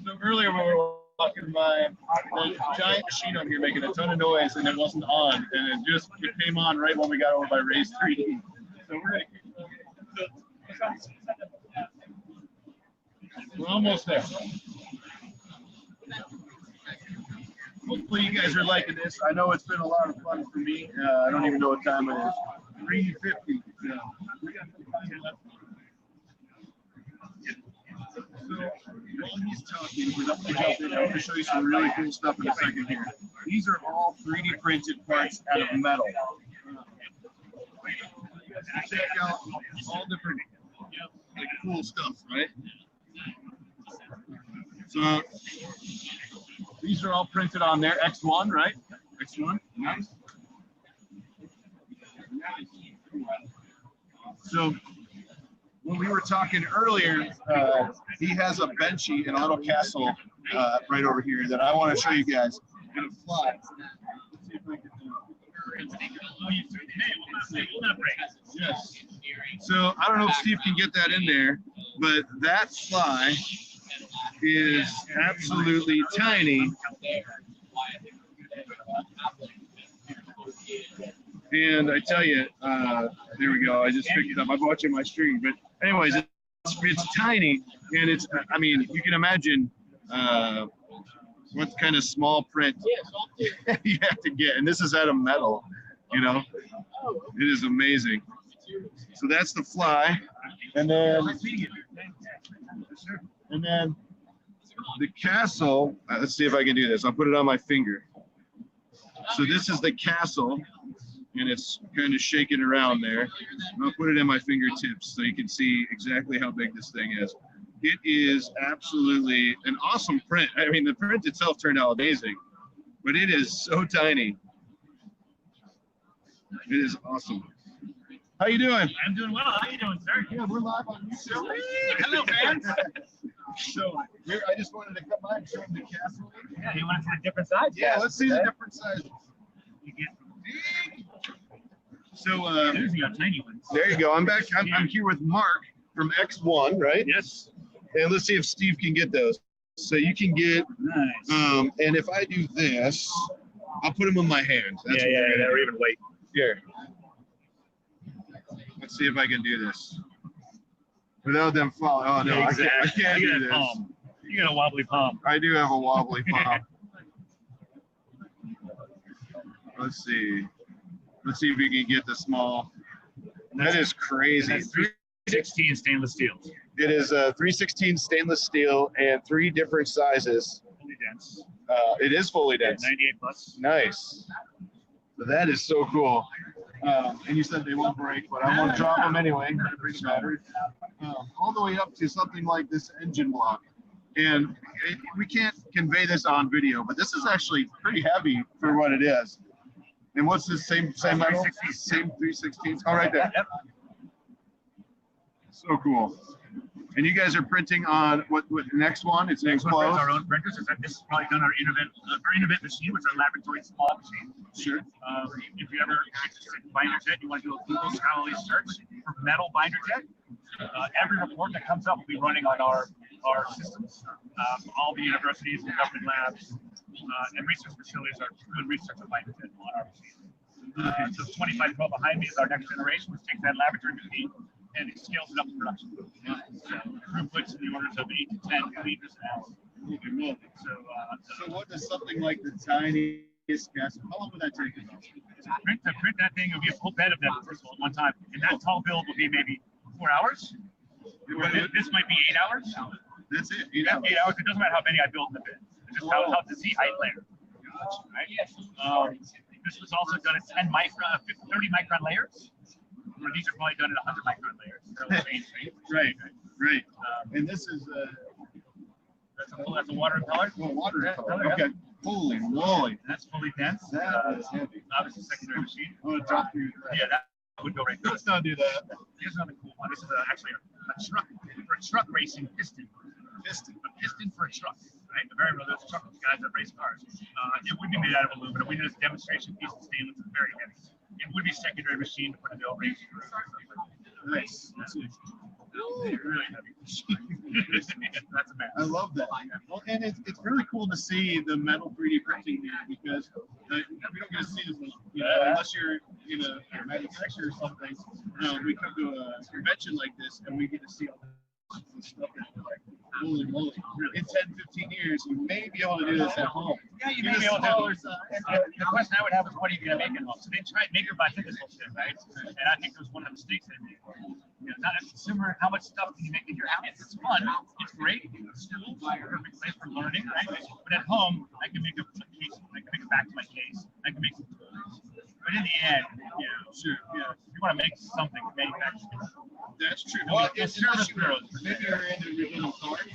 So earlier when we were walking by, the giant machine over here making a ton of noise, and it wasn't on, and it came on right when we got over by Raise 3D. So we're gonna keep. We're almost there. Hopefully you guys are liking this. I know it's been a lot of fun for me. I don't even know what time it is. 3:50. Yeah. We got some time left. So while he's talking, we're going to jump in. I'm going to show you some really cool stuff in a second here. These are all 3D printed parts out of metal. Check out all different like cool stuff, right? So these are all printed on there. X1, right? X1. Nice. So when we were talking earlier, he has a benchy and a little castle right over here that I want to show you guys. Gonna fly. Let's see if we can do it. Yes. So I don't know if Steve can get that in there, but that fly is absolutely tiny. And I tell you, there we go. I just picked it up. I'm watching my stream. But anyways, it's tiny. And it's, I mean, you can imagine what kind of small print you have to get. And this is out of metal, you know. It is amazing. So that's the fly. And then the castle. Let's see if I can do this. I'll put it on my finger. So this is the castle. And it's kind of shaking around there. And I'll put it in my fingertips so you can see exactly how big this thing is. It is absolutely an awesome print. I mean, the print itself turned out amazing, but it is so tiny. It is awesome. How you doing? I'm doing well. How you doing, sir? Yeah, we're live on YouTube. Hello, fans. So I just wanted to come by and show them the castle. Yeah, you want to see the different sides? Yeah, let's see the different sizes. You get So there's the tiny ones. there you go. I'm back. I'm here with Mark from X1, right? Yes. And let's see if Steve can get those. So you can get, Nice. and if I do this, I'll put them in my hand. That's what we're gonna or do. even weight. Here. Let's see if I can do this without them falling. Oh no, I can't do this. Palm. You got a wobbly palm. I do have a wobbly palm. Let's see. Let's see if we can get the small. That is crazy. That's 316 stainless steel. It is 316 stainless steel and 3 different sizes. Fully dense. It is fully dense. 98 plus. Nice. So that is so cool. And you said they won't break, but I won't drop them anyway. All the way up to something like this engine block. And we can't convey this on video, but this is actually pretty heavy for what it is. And what's this same metal? Same 316. Oh, right there. Yep. So cool. And you guys are printing on what next one? It's Next one is enclosed. our own printers. This is probably done our Innovate machine, which is our laboratory small machine. Sure. If you ever interested in binder jet, you want to do a Google scholarly search for metal binder jet. Every report that comes up will be running on our systems. All the universities and government labs and research facilities are doing research on binder jet on our machine. So 25 Pro behind me is our next generation, which takes that laboratory machine and it scales it up in production. So throughputs in the orders of 8 to 10 liters an hour. So what does something like the tiniest gas? How long would that take? To print that thing, it would be a full bed of them first of all at one time, and that tall build would be maybe 4 hours. This might be 8 hours. That's it. 8 hours. It doesn't matter how many I build in the bed. It's just how the Z height layer. Right? This was also done at 30 micron layers. Where these are probably done at 100 micron layers. Right. And this is that's a water impeller. well, water impeller. Okay. Holy moly. That's fully dense. That is heavy. Obviously, secondary machine. I'm gonna drop through. Yeah, that would go right through. Let's not do that. Here's another cool one. This is actually a truck for a truck racing piston. A piston for a truck. Right? The very those truck guys that race cars. It would be made out of aluminum. We did a demonstration piece of stainless. It's very heavy. It would be secondary machine to put a mill race through. Nice. Really heavy. That's a mess. I love that. Well, and it's really cool to see the metal 3D printing here because we don't get to see this, unless you're in a manufacturer or something. We come to a convention like this and we get to see all this stuff. And we're like, holy moly! In 10, 15 years, you may be able to do this at home. Yeah, you may be able to. The question I would have is, what are you going to make at home? So they tried maker by physical shit, right? And I think that was one of the mistakes they made. Not a consumer, how much stuff can you make in your house? It's fun, it's great. School, perfect place for learning, right? But at home, I can make a case, I can make a back to my case, I can make some tools. But in the end, if you want to make something, manufacture it. That's true. Well, It's maybe you're into original cars.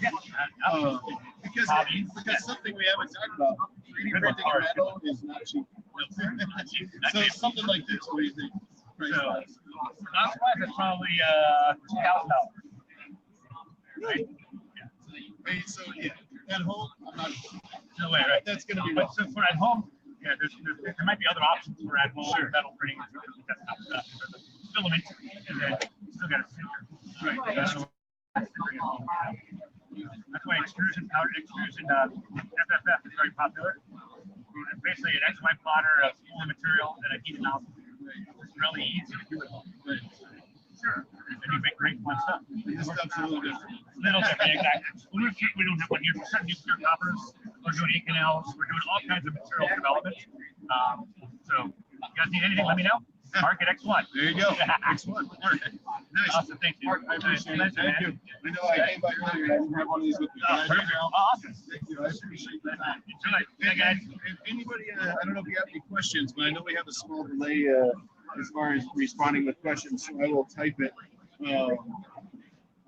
Because something we haven't talked about, 3D printing metal is not cheap. So something like this, what do you think? So, for not supplies, it's probably $2,000. Right? Wait, so at home, I'm not. No way, right? That's going to be. But so for at home, there might be other options for at home metal printing. That's filament, and then you still got a sinker. Right. That's why extrusion FFF is very popular. It's basically an XY plotter of full material that I heat it out. It's really easy to do it. Sure. And you make great fun stuff. This stuff's a little different. Little different, exactly. We don't have one here. We're starting nuclear coppers. We're doing ink canals. We're doing all kinds of material development. So, you guys need anything, let me know. Market X1. There you go. X1. All right. Nice. Awesome. Thank you. Mark, I appreciate it. Thank you. I know I came by earlier. I didn't have one of these with me. Awesome. Thank you. I appreciate that. Enjoy. Yeah, guys. And anybody, I don't know if you have any questions, but I know we have a small delay as far as responding with questions, so I will type it.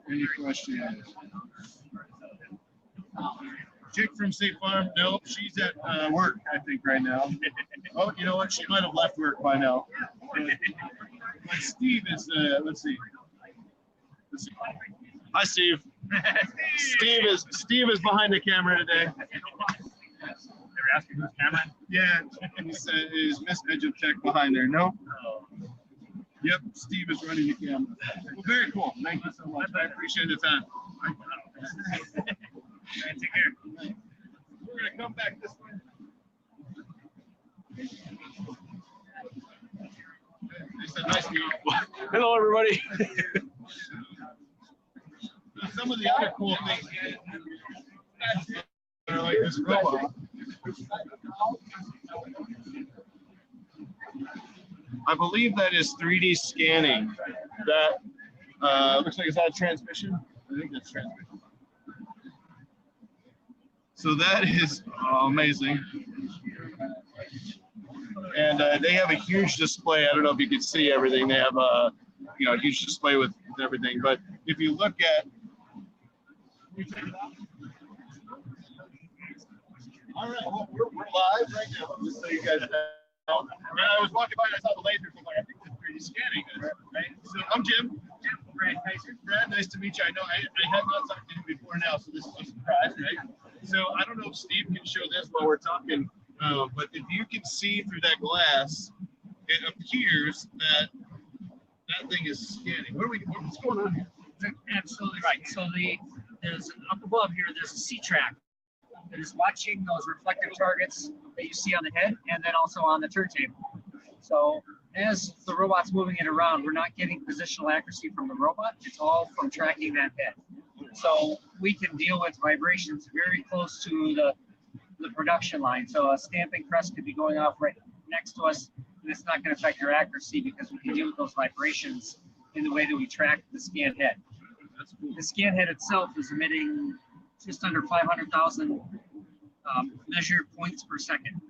Any questions? Chick from State Farm? Nope, she's at work, I think, right now. Oh, you know what? She might have left work by now. But Steve is, let's see. Hi, Steve. Steve is behind the camera today. They were asking who's camera? Yeah, is Miss Edutech behind there? No. Yep, Steve is running the camera. Well, very cool. Thank you so much. I appreciate the time. Take care. We're gonna come back this way. They said nice to meet you. Hello, everybody. Some of the other cool things are like this robot. I believe that is 3D scanning. That looks like it's not a transmission. I think that's transmission. So that is amazing. And they have a huge display. I don't know if you can see everything. They have a huge display with everything. But if you look at, all right, well, we're live right now. Just so you guys know. I was walking by and I saw the laser. So I think it's 3D scanning. Right? So I'm Jim. Brad, nice to meet you. I know I have not talked to you before now, so this is a surprise, right? So I don't know if Steve can show this while we're talking, but if you can see through that glass, it appears that that thing is scanning. What's going on here? Absolutely right. So there's up above here, there's a C-track that is watching those reflective targets that you see on the head and then also on the turntable. So as the robot's moving it around, we're not getting positional accuracy from the robot. It's all from tracking that head. So we can deal with vibrations very close to the production line. So a stamping press could be going off right next to us, and it's not going to affect your accuracy because we can deal with those vibrations in the way that we track the scan head. The scan head itself is emitting just under 500,000 measured points per second.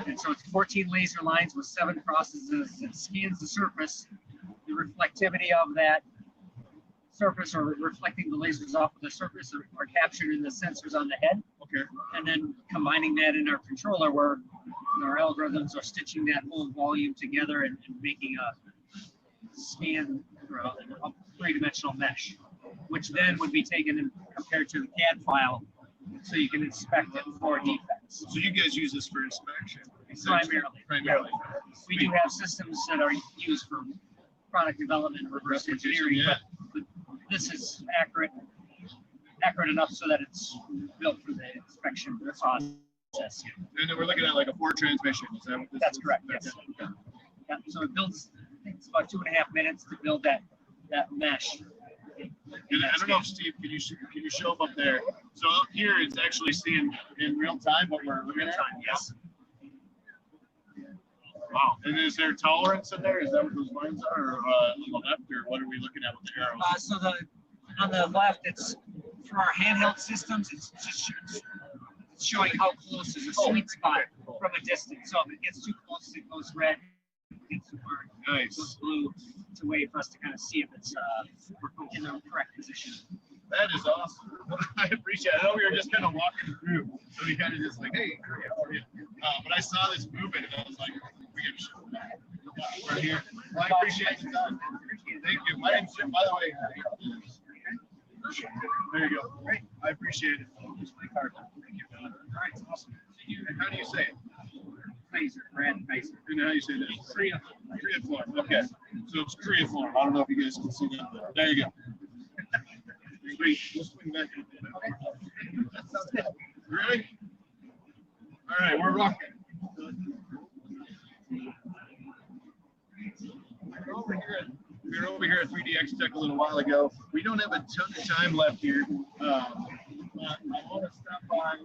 And so it's 14 laser lines with 7 processes. It scans the surface. The reflectivity of that surface, or reflecting the lasers off of the surface, are captured in the sensors on the head. Okay. And then combining that in our controller, where our algorithms are stitching that whole volume together and making a scan or a three-dimensional mesh, which then would be taken and compared to the CAD file, so you can inspect it for defects. So you guys use this for inspection? Primarily. We do have systems that are used for product development and reverse engineering, but this is accurate enough so that it's built for the inspection process. And then we're looking at like a 4 transmission. Is that what this That's is? correct. Yes. Yeah, so it builds. I think it's about 2.5 minutes to build that mesh. And I don't know if Steve, can you show them up there? So up here, it's actually seeing in real time what we're looking at. Yes. Wow. And is there tolerance in there? Is that what those lines are, or on the left, or what are we looking at with the arrows? So on the left, it's for our handheld systems. It's just showing how close is a sweet spot from a distance. So if it gets too close, it goes red. If it gets too far, it goes blue. It's a way for us to kind of see if it's in the correct position. That is awesome. I appreciate it. I know we were just kind of walking through, so we kind of just like, hey, how are you? But I saw this movement, and I was like, we got to show that right here. Well, I appreciate the time. Thank you. My name's Jim, by the way. There you go. Great. I appreciate it. Thank you. All right, awesome. And how do you say it? Phaser, Brad Phaser. And how do you say that? Creaform. Okay. So it's creaform. I don't know if you guys can see that. There you go. Sweet. We'll swing back. Ready? All right, we're rocking. We were over here at 3DX Tech a little while ago. We don't have a ton of time left here. But I want to stop by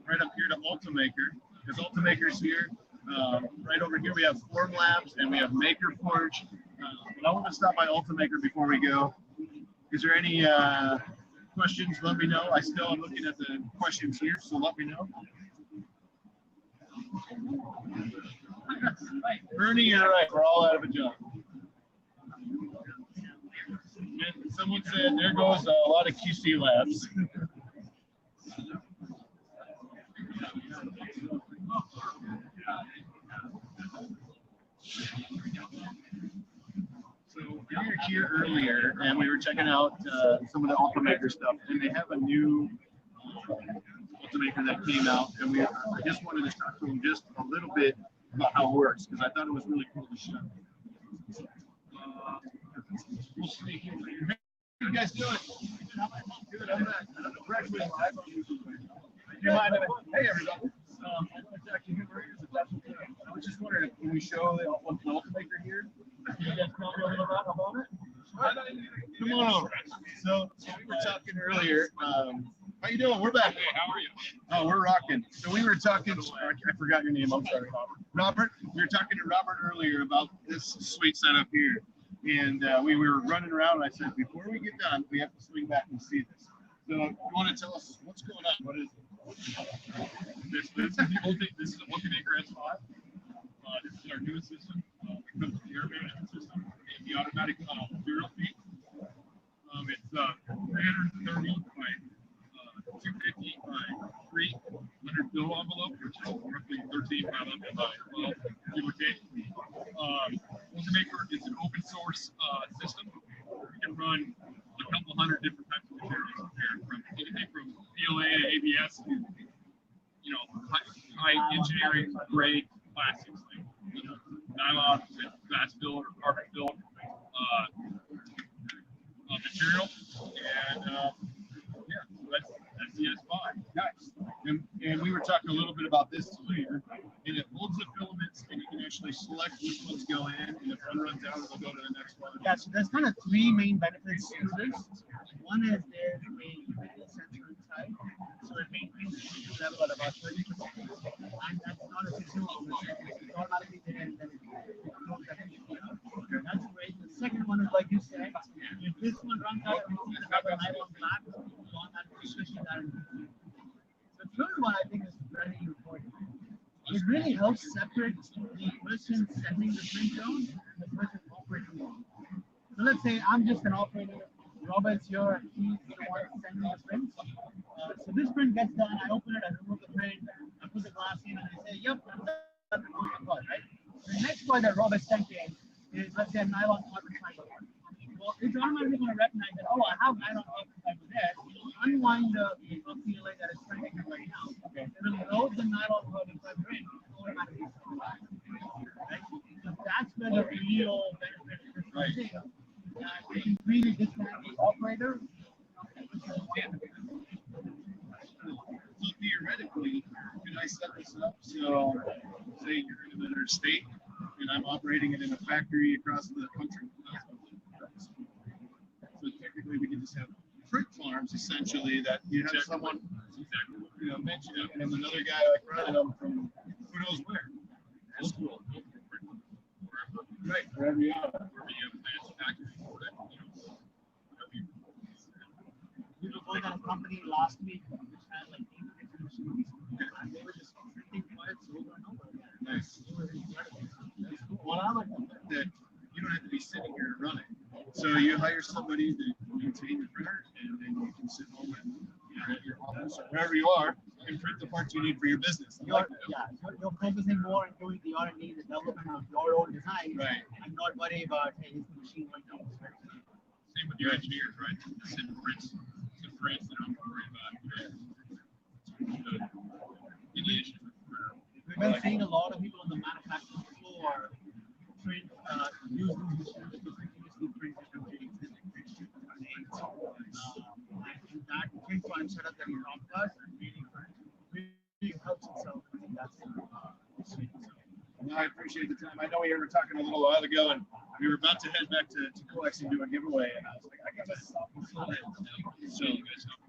right up here to Ultimaker, because Ultimaker's here. Right over here we have Form Labs and we have Maker Forge. But I want to stop by Ultimaker before we go. Is there any questions? Let me know. I still am looking at the questions here, so let me know. Bernie, you're right. We're all out of a job. And someone said there goes a lot of QC labs. So we were here earlier, and we were checking out some of the Ultimaker stuff, and they have a new Ultimaker that came out, and I just wanted to talk to them just a little bit about how it works, because I thought it was really cool to show. We'll see. How you guys doing? Good. I'm back. We're actually live on YouTube. Do you mind? Hey, everybody. I was just wondering, can we show the Ultimaker here? Can you guys tell me a little bit about it? Come on over. So we were talking earlier. How you doing? We're back. Hey, how are you? Oh, we're rocking. So we were talking. I forgot your name. I'm sorry. Robert. We were talking to Robert earlier about this sweet setup here, and we were running around. And I said, before we get done, we have to swing back and see this. So you want to tell us what's going on? What is it? This is the Ultimaker S5. This is our newest system. It comes with the air management system and the automatic material feed. It's 330 by 250 by 300 bill envelope, which is roughly 13 by 11 by 12, give or take. Ultimaker is an open source system. You can run a couple hundred different types of materials there, from anything from PLA to ABS to, high engineering grade plastics like nylon, glass filled or carbon filled material. And that's the S5. Nice. And we were talking a little bit about this here, and it holds the filaments, and you can actually actually select which ones go in, and if one runs out, it'll go to the next one. Yeah, so there's kind of three main benefits to this. One is there's a humidity sensor inside, so it maintains the humidity level at about 30%, and that's not a physical it's automatically there, and then it goes that humidity out. That's great. The second one is like you said, if this one runs out, we see another nylon black on that switching that. The third one I think is very important. It really helps separate the person sending the print zone and the person operating it. So let's say I'm just an operator, Robert's here, he's the one sending the print. So this print gets done, I open it, I remove the print, I put the glass in, and I say, yep, I'm done with the part, right? The next part that Robert sent in is, let's say, a nylon carbon fiber. Well, it's automatically going to recognize that, oh, I have nylon carbon fiber there. Unwind the PLA that is printing right now. Okay. It'll load the nylon carbon fiber in automatically. Right? So that's where the real benefit is. Right. You can really disconnect the operator. So theoretically, can I set this up so, say you're in another state and I'm operating it in a factory across the country? So technically, we could just have print farms essentially that you have someone, you know, mention it, and then another guy like running them from who knows where. That's cool. Right, wherever you are. Wherever you have plants, factories, whatever, We were going on a company last week which had like 8 different machines, and they were just printing parts over and over again. Nice. They were incredible. That's cool. Well, I like that you don't have to be sitting here running. So you hire somebody to maintain the printer, and then you can sit home and at your office or wherever you are and print the parts you need for your business. You're focusing more on doing the R&D, the development of your own design, right? And not worry about, hey, this machine right now. Same with your engineers, right? Sit prints, they don't have to worry about it. We've been seeing a lot of people on the manufacturing floor print, use these machines to continuously print different things. And that print farm setup that you talked about really helps itself. I think that's sweet. Well, I appreciate the time. I know we were talking a little while ago, and we were about to head back to Coex and do a giveaway, and I was like, I got to stop and slow down. So,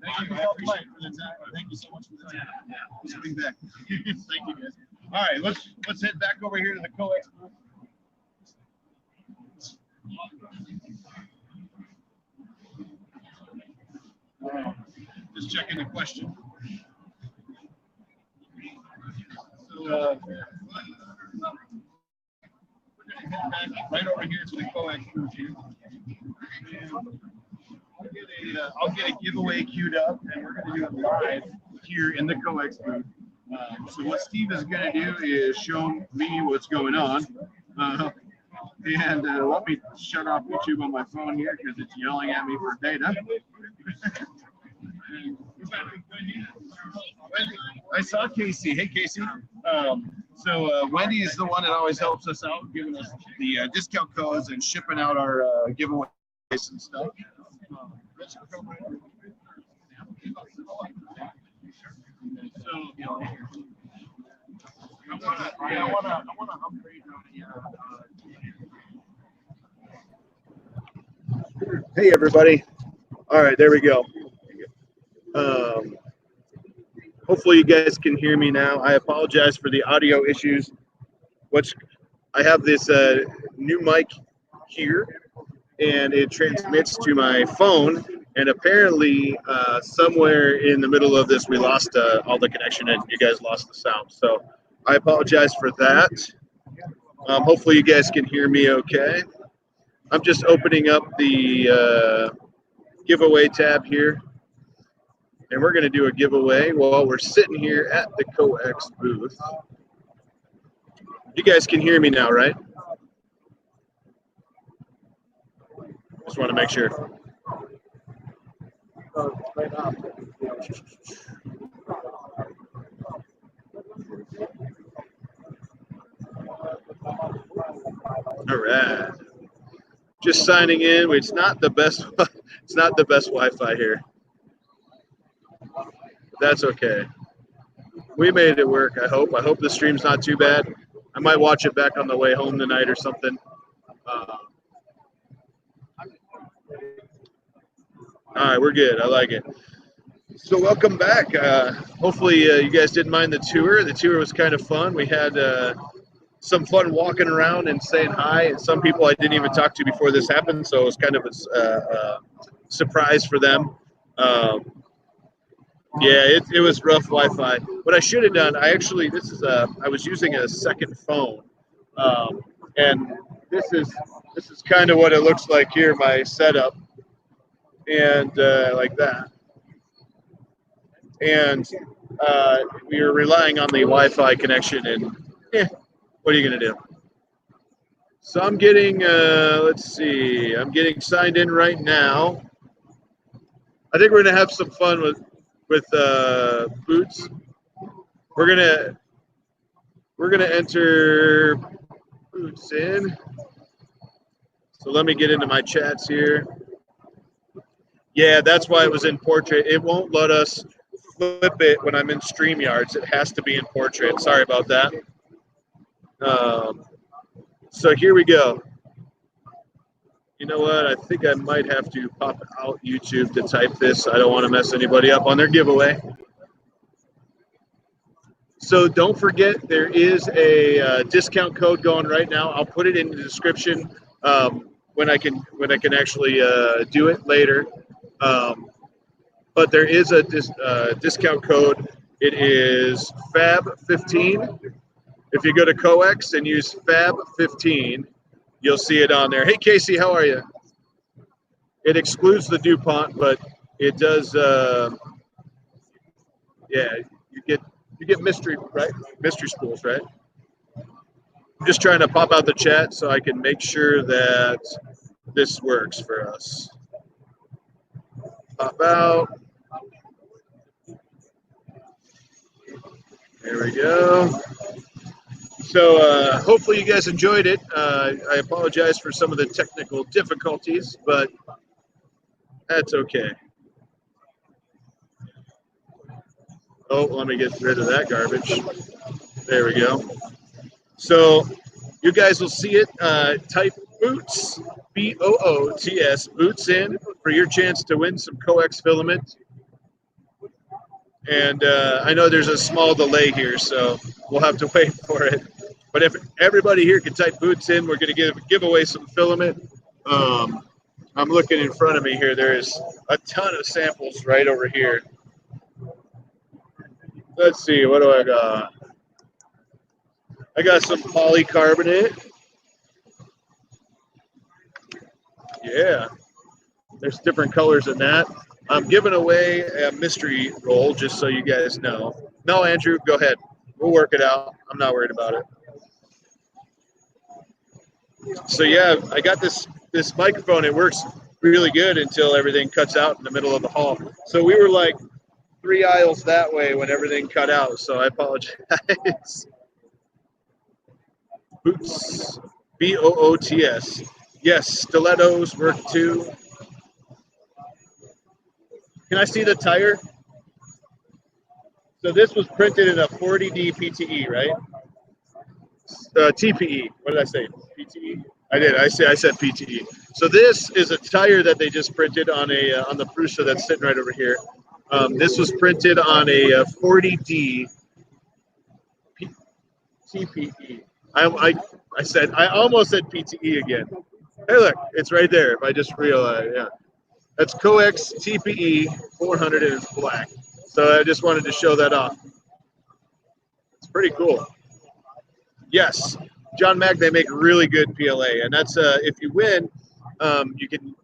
thank you so much for the time. Thank you so much for the time. Yeah, let's bring back. Thank you, guys. All right, let's head back over here to the Coex booth. Just checking the question. So, right over here to the Coex booth here. I'll get a giveaway queued up, and we're going to do it live here in the Coex booth. So what Steve is going to do is show me what's going on. And let me shut off YouTube on my phone here because it's yelling at me for data. I saw Casey. Hey, Casey. So Wendy is the one that always helps us out, giving us the discount codes and shipping out our giveaways and stuff. So, I want to upgrade. Hey, everybody. All right, there we go. Hopefully you guys can hear me now. I apologize for the audio issues, which I have this new mic here, and it transmits to my phone. And apparently, somewhere in the middle of this, we lost all the connection, and you guys lost the sound. So I apologize for that. Hopefully you guys can hear me okay. I'm just opening up the giveaway tab here. And we're going to do a giveaway while we're sitting here at the Coex booth. You guys can hear me now, right? Just want to make sure. All right. Just signing in. It's not the best. It's not the best Wi-Fi here. That's okay. We made it work. I hope the stream's not too bad. I might watch it back on the way home tonight or something. All right, we're good. I like it. So welcome back. Hopefully you guys didn't mind the tour. The tour was kind of fun. We had some fun walking around and saying hi. And some people I didn't even talk to before this happened, so it was kind of a surprise for them. Yeah, it was rough Wi-Fi. What I should have done, I was using a second phone, and this is kind of what it looks like here, my setup, and like that. And we were relying on the Wi-Fi connection, and what are you gonna do? So I'm getting, let's see, I'm getting signed in right now. I think we're gonna have some fun with Boots. We're gonna enter Boots in. So let me get into my chats here. Yeah, that's why it was in portrait. It won't let us flip it when I'm in StreamYards. It has to be in portrait. Sorry about that. So here we go. You know what? I think I might have to pop out YouTube to type this. I don't want to mess anybody up on their giveaway. So don't forget, there is a discount code going right now. I'll put it in the description when I can actually do it later. But there is a discount code. It is FAB15. If you go to COEX and use FAB15, you'll see it on there. Hey, Casey, how are you? It excludes the DuPont, but it does. Yeah, you get mystery, right? Mystery spools, right? I'm just trying to pop out the chat so I can make sure that this works for us. Pop out. There we go. So hopefully you guys enjoyed it. I apologize for some of the technical difficulties, but that's okay. Oh, let me get rid of that garbage. There we go. So you guys will see it. Type Boots, B-O-O-T-S, Boots in for your chance to win some COEX filament. And I know there's a small delay here, so we'll have to wait for it. But if everybody here can type Boots in, we're going to give away some filament. I'm looking in front of me here. There's a ton of samples right over here. Let's see, what do I got? I got some polycarbonate. Yeah, there's different colors in that. I'm giving away a mystery roll just so you guys know. No, Andrew, go ahead. We'll work it out. I'm not worried about it. So yeah, I got this microphone. It works really good until everything cuts out in the middle of the hall. So we were like 3 aisles that way when everything cut out. So I apologize. Boots, B-O-O-T-S. Yes, stilettos work too. Can I see the tire? So this was printed in a 40D PTE, right? TPE. What did I say? PTE. I did. I said PTE. So this is a tire that they just printed on the Prusa that's sitting right over here. This was printed on a 40D TPE. I almost said PTE again. Hey, look, it's right there. If I just realized, yeah, that's COEX TPE 400 and it's black. So I just wanted to show that off. It's pretty cool. Yes, John Mack, they make really good PLA, and that's if you win, you can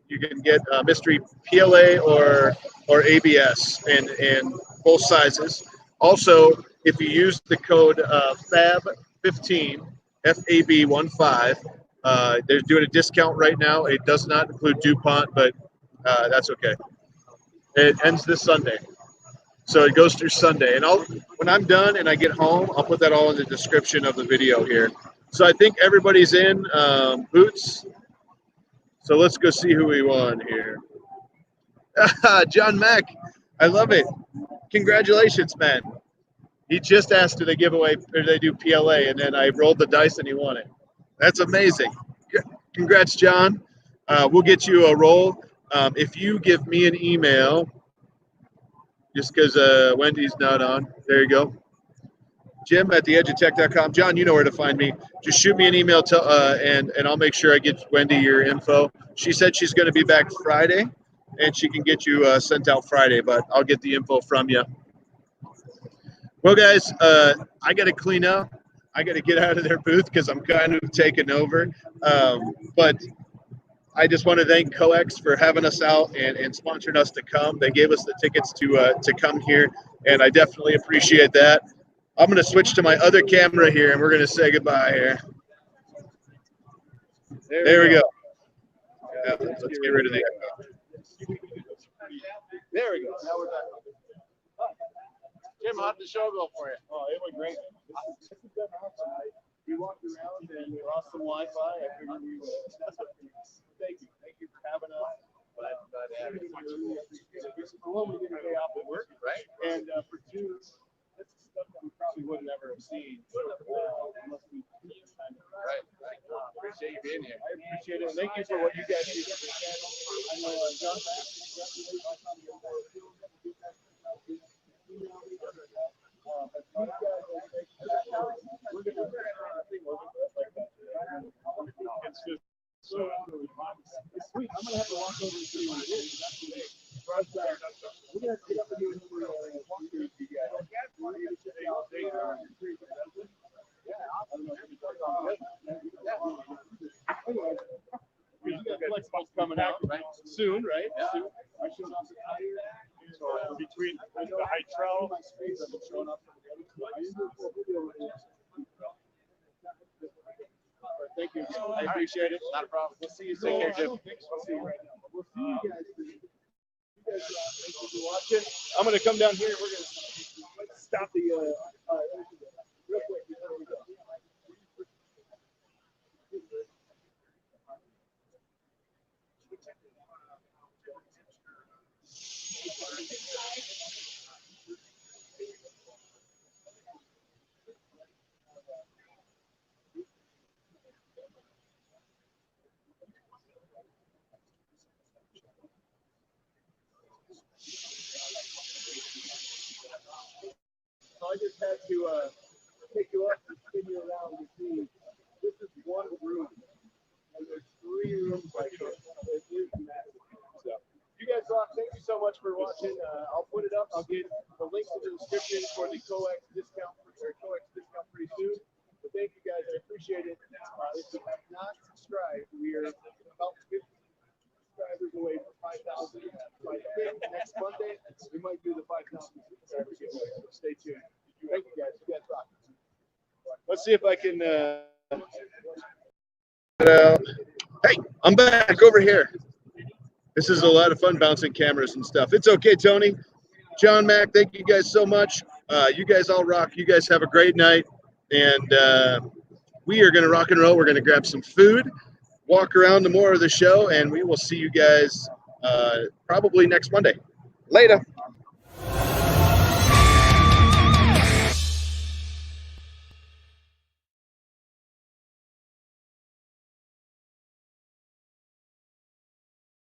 get mystery PLA or ABS and both sizes. Also, if you use the code FAB15, FAB15, they're doing a discount right now. It does not include DuPont, but that's okay. It ends this Sunday. So it goes through Sunday. And when I'm done and I get home, I'll put that all in the description of the video here. So I think everybody's in Boots. So let's go see who we won here. John Mack, I love it. Congratulations, man. He just asked, do they give away or do they do PLA? And then I rolled the dice and he won it. That's amazing. Congrats, John. We'll get you a roll. If you give me an email, just because Wendy's not on. There you go. Jim at theedgeoftech.com. John, you know where to find me. Just shoot me an email and I'll make sure I get Wendy your info. She said she's going to be back Friday, and she can get you sent out Friday, but I'll get the info from you. Well, guys, I got to clean up. I got to get out of their booth because I'm kind of taking over. But I just want to thank COEX for having us out and sponsoring us to come. They gave us the tickets to come here, and I definitely appreciate that. I'm going to switch to my other camera here, and we're going to say goodbye here. There we go. Yeah, let's get rid of the echo. There we go. Now we're back. Jim, how'd the show go for you? Oh, it went great. We walked around and we lost some Wi-Fi. I figured we would. Thank you. Thank you for having us. Glad to have you. For one, we get a day off of work, right? And for two, this is stuff that we probably would never have seen. Unless we Right. Appreciate you being here. I appreciate it. Thank you for what you guys do for the channel. I know John, congratulations on your it's just so it's sweet. I'm gonna have to walk over and see what it is. That's the day. We're gonna get up and do a walk through with you guys. Yeah, I don't know. Anyway, you got Flexibles coming out soon, right? Yeah. Soon. I showed off the tire. So between the high trail. Thank you. I appreciate it. Not a problem. We'll see you soon. Take care, Jim. We'll see you right now. We'll see you guys. Thank you for watching. I'm going to come down here. We're going to stop the real quick before we go. So I just had to pick you up and spin you around to see. This is one room, and there's 3 rooms like this. It is massive. So, you guys rock. Thank you so much for watching. I'll put it up. I'll get the links in the description for the COEX discount pretty soon. But thank you guys. I appreciate it. If you have not subscribed, we are about 50 subscribers away from 5,000. Next Monday, we might do the 5,000 subscribers giveaway. So stay tuned. Thank you guys. You guys rock. Let's see if I can. Hey, I'm back over here. This is a lot of fun bouncing cameras and stuff. It's okay, Tony. John, Mac, thank you guys so much. You guys all rock. You guys have a great night. And we are going to rock and roll. We're going to grab some food, walk around to more of the show, and we will see you guys probably next Monday. Later.